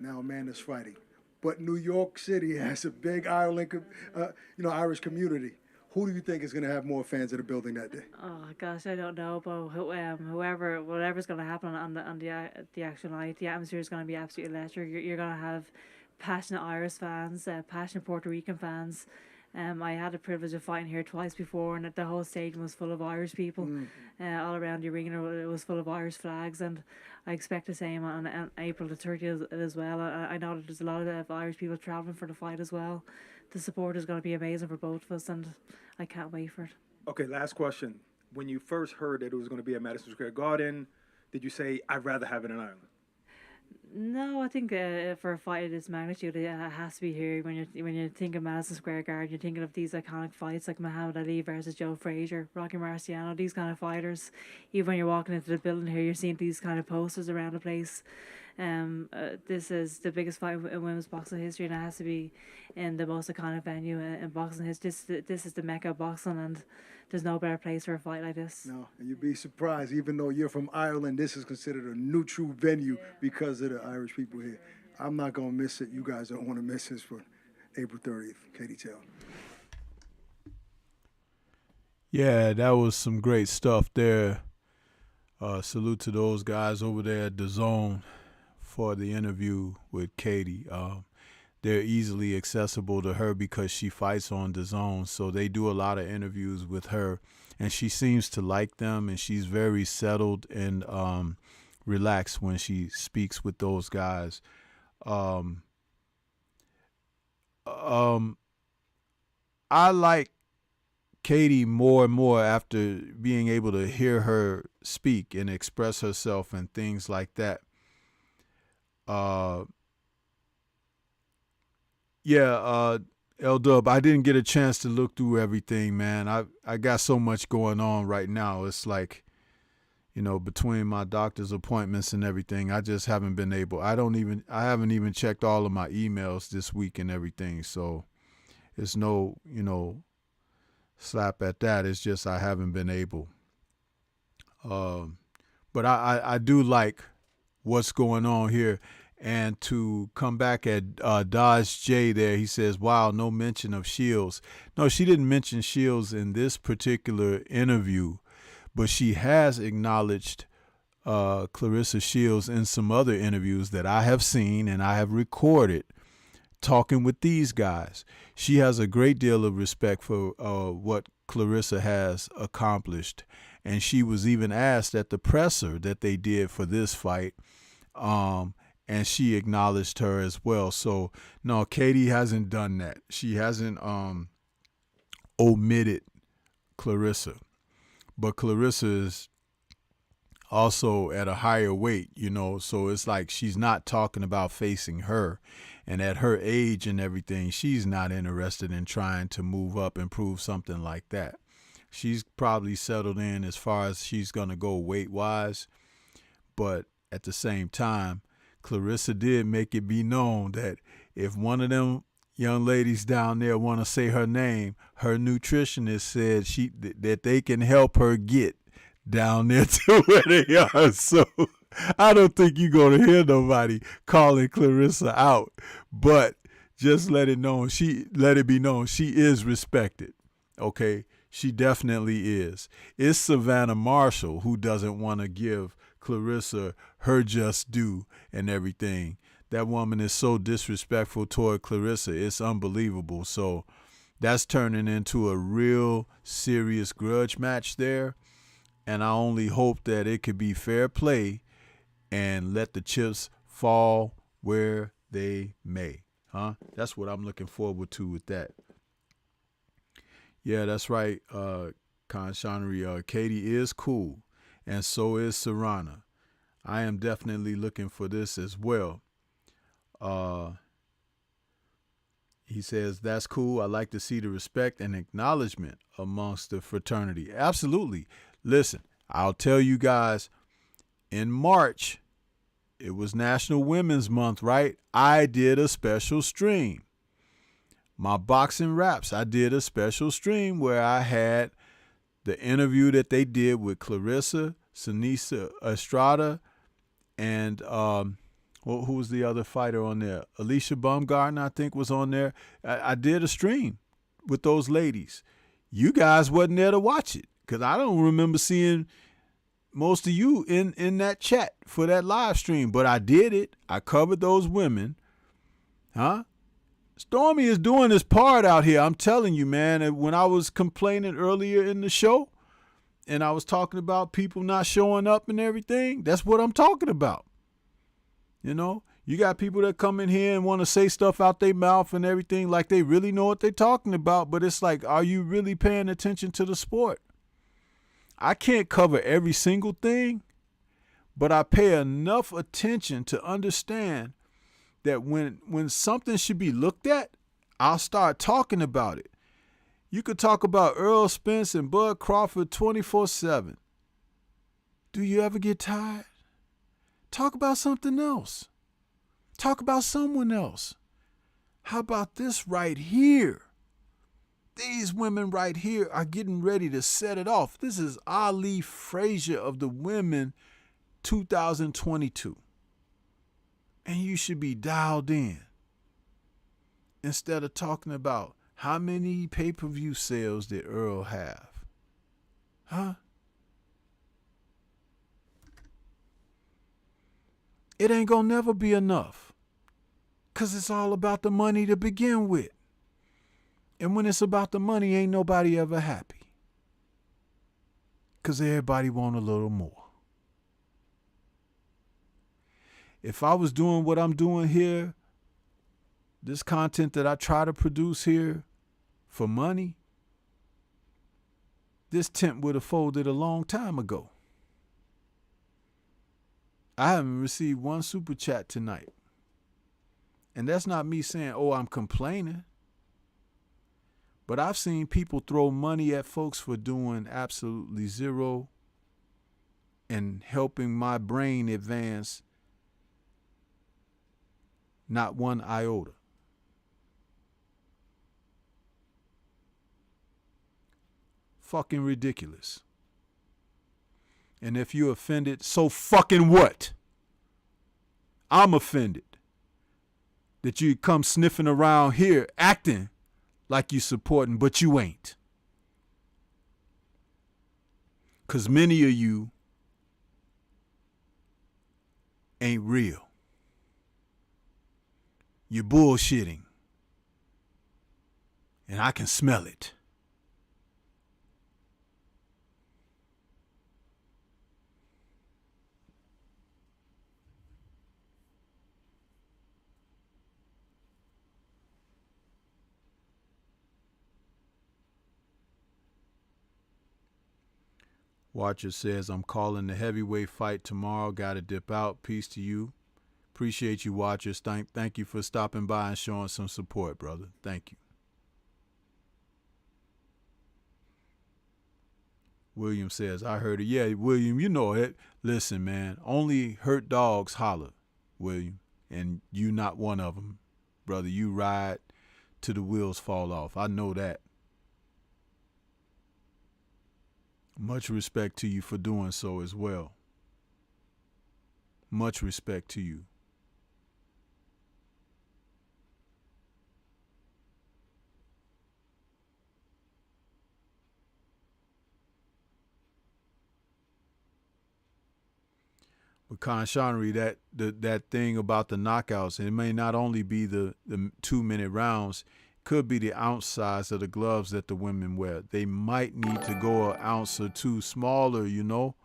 Now Amanda's fighting. But New York City has a big Irish community. Who do you think is going to have more fans in the building that day? Oh gosh, I don't know, but whatever's going to happen on the actual night, the atmosphere is going to be absolutely electric. You're going to have passionate Irish fans, passionate Puerto Rican fans. I had the privilege of fighting here twice before, and the whole stadium was full of Irish people. All around the arena, it was full of Irish flags, and I expect the same on April the 30th as well. I know that there's a lot of Irish people travelling for the fight as well. The support is going to be amazing for both of us, and I can't wait for it. Okay, last question. When you first heard that it was going to be at Madison Square Garden, did you say, I'd rather have it in Ireland? No, I think for a fight of this magnitude, it has to be here. When you think of Madison Square Garden, you're thinking of these iconic fights like Muhammad Ali versus Joe Frazier, Rocky Marciano, these kind of fighters. Even when you're walking into the building here, you're seeing these kind of posters around the place. This is the biggest fight in women's boxing history, and it has to be in the most iconic venue in boxing history. This is the Mecca of boxing, and there's no better place for a fight like this. No, and you'd be surprised, even though you're from Ireland, this is considered a neutral venue because of the Irish people here. I'm not going to miss it. You guys don't want to miss this for April 30th. Katie Taylor. Yeah, that was some great stuff there. Salute to those guys over there at DAZN for the interview with Katie. They're easily accessible to her because she fights on DAZN, so they do a lot of interviews with her, and she seems to like them, and she's very settled and relaxed when she speaks with those guys. I like Katie more and more after being able to hear her speak and express herself and things like that. L-Dub, I didn't get a chance to look through everything, man. I got so much going on right now. It's like, between my doctor's appointments and everything, I just haven't been able. I haven't even checked all of my emails this week and everything. So it's no, slap at that. It's just I haven't been able. But I do like what's going on here. And to come back at Dodge J there, he says, wow, no mention of Shields. No, she didn't mention Shields in this particular interview, but she has acknowledged Clarissa Shields in some other interviews that I have seen and I have recorded talking with these guys. She has a great deal of respect for what Clarissa has accomplished. And she was even asked at the presser that they did for this fight, and she acknowledged her as well. So, no, Katie hasn't done that. She hasn't omitted Clarissa. But Clarissa is also at a higher weight, so it's like she's not talking about facing her. And at her age and everything, she's not interested in trying to move up and prove something like that. She's probably settled in as far as she's going to go weight-wise. But at the same time, Clarissa did make it be known that if one of them young ladies down there want to say her name, her nutritionist said that they can help her get down there to where they are. So I don't think you're going to hear nobody calling Clarissa out, but just let it be known she is respected. Okay, she definitely is. It's Savannah Marshall who doesn't want to give Clarissa her just due and everything. That woman is so disrespectful toward Clarissa. It's unbelievable. So that's turning into a real serious grudge match there. And I only hope that it could be fair play and let the chips fall where they may. That's what I'm looking forward to with that. Yeah, that's right, Conshonery. Katie is cool, and so is Serrana. I am definitely looking for this as well. He says, that's cool. I like to see the respect and acknowledgement amongst the fraternity. Absolutely. Listen, I'll tell you guys, in March, it was National Women's Month, right? I did a special stream. My boxing raps, I did a special stream where I had the interview that they did with Clarissa, Sinisa Estrada, and who was the other fighter on there? Alicia Baumgartner, I think, was on there. I did a stream with those ladies. You guys wasn't there to watch it because I don't remember seeing most of you in that chat for that live stream, but I did it. I covered those women. Stormy is doing his part out here. I'm telling you, man. And when I was complaining earlier in the show and I was talking about people not showing up and everything, that's what I'm talking about. You got people that come in here and want to say stuff out their mouth and everything like they really know what they're talking about. But it's like, are you really paying attention to the sport? I can't cover every single thing, but I pay enough attention to understand that when something should be looked at, I'll start talking about it. You could talk about Earl Spence and Bud Crawford 24/7. Do you ever get tired? Talk about something else. Talk about someone else. How about this right here? These women right here are getting ready to set it off. This is Ali Frazier of the women 2022. And you should be dialed in instead of talking about how many pay-per-view sales did Earl have. It ain't gonna never be enough because it's all about the money to begin with. And when it's about the money, ain't nobody ever happy because everybody want a little more. if I was doing what I'm doing here, this content that I try to produce here for money, this tent would have folded a long time ago. I haven't received one super chat tonight. And that's not me saying, oh, I'm complaining. But I've seen people throw money at folks for doing absolutely zero and helping my brain advance not one iota. Fucking ridiculous. And if you're offended, so fucking what? I'm offended that you come sniffing around here acting like you supporting, but you ain't. Because many of you ain't real. You're bullshitting. And I can smell it. Watcher says, I'm calling the heavyweight fight tomorrow. Gotta dip out. Peace to you. Appreciate you, Watchers. Thank you for stopping by and showing some support, brother. Thank you. William says, I heard it. Yeah, William, you know it. Listen, man, only hurt dogs holler, William. And you not one of them, brother. You ride till the wheels fall off. I know that. Much respect to you for doing so as well. Much respect to you. But Conshonery, that thing about the knockouts, it may not only be the 2-minute rounds, could be the ounce size of the gloves that the women wear. They might need to go an ounce or two smaller, you know,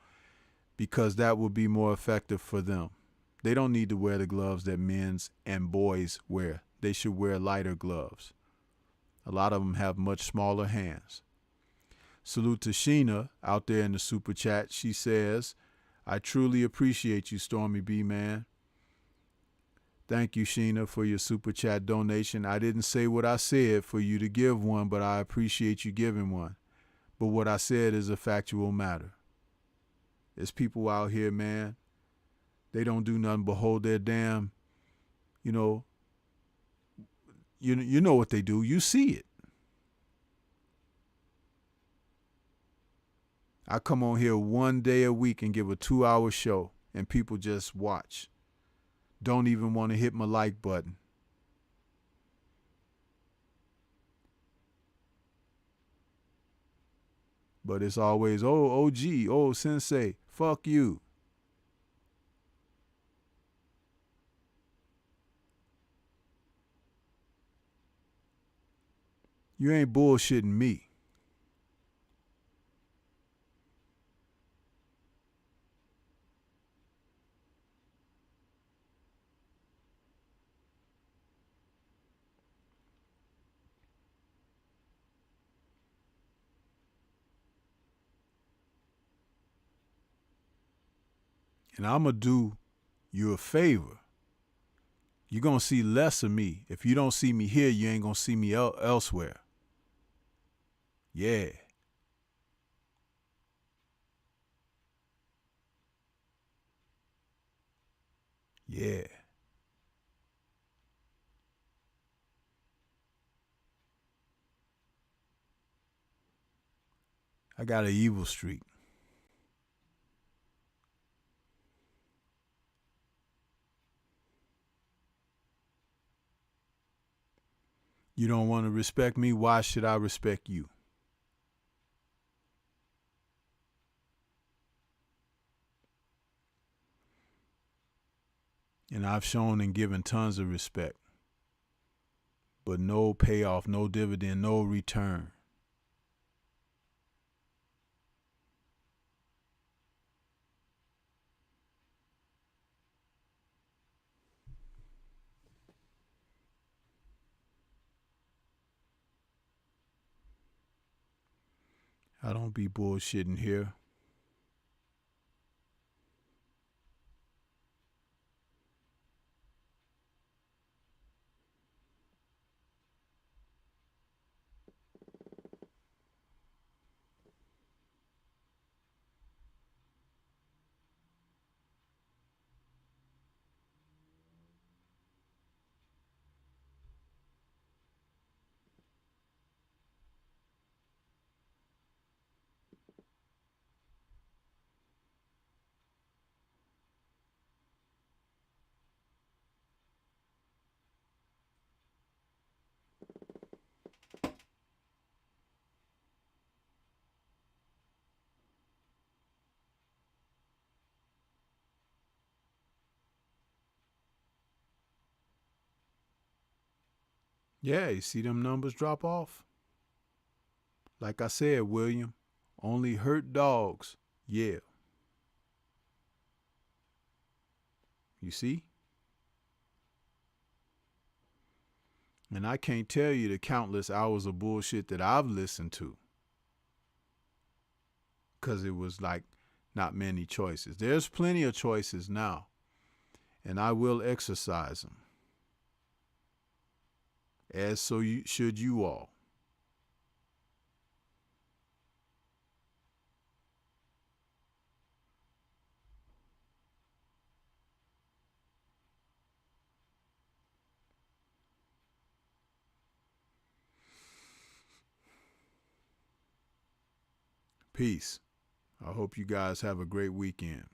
because that would be more effective for them. They don't need to wear the gloves that men's and boys wear. They should wear lighter gloves. A lot of them have much smaller hands. Salute to Sheena out there in the super chat. She says, I truly appreciate you, Stormy B, man. Thank you, Sheena, for your super chat donation. I didn't say what I said for you to give one, but I appreciate you giving one. But what I said is a factual matter. There's people out here, man, they don't do nothing but hold their damn, you know what they do. You see it. I come on here one day a week and give a 2-hour show, and people just watch. Don't even want to hit my like button. But it's always, oh, OG, oh, Sensei, fuck you. You ain't bullshitting me. And I'm going to do you a favor. You're going to see less of me. If you don't see me here, you ain't going to see me elsewhere. Yeah. Yeah. I got an evil streak. You don't want to respect me? Why should I respect you? And I've shown and given tons of respect. But no payoff, no dividend, no return. I don't be bullshitting here. Yeah, you see them numbers drop off? Like I said, William, only hurt dogs yell. You see? And I can't tell you the countless hours of bullshit that I've listened to. Because it was like not many choices. There's plenty of choices now. And I will exercise them. As so should you all. Peace. I hope you guys have a great weekend.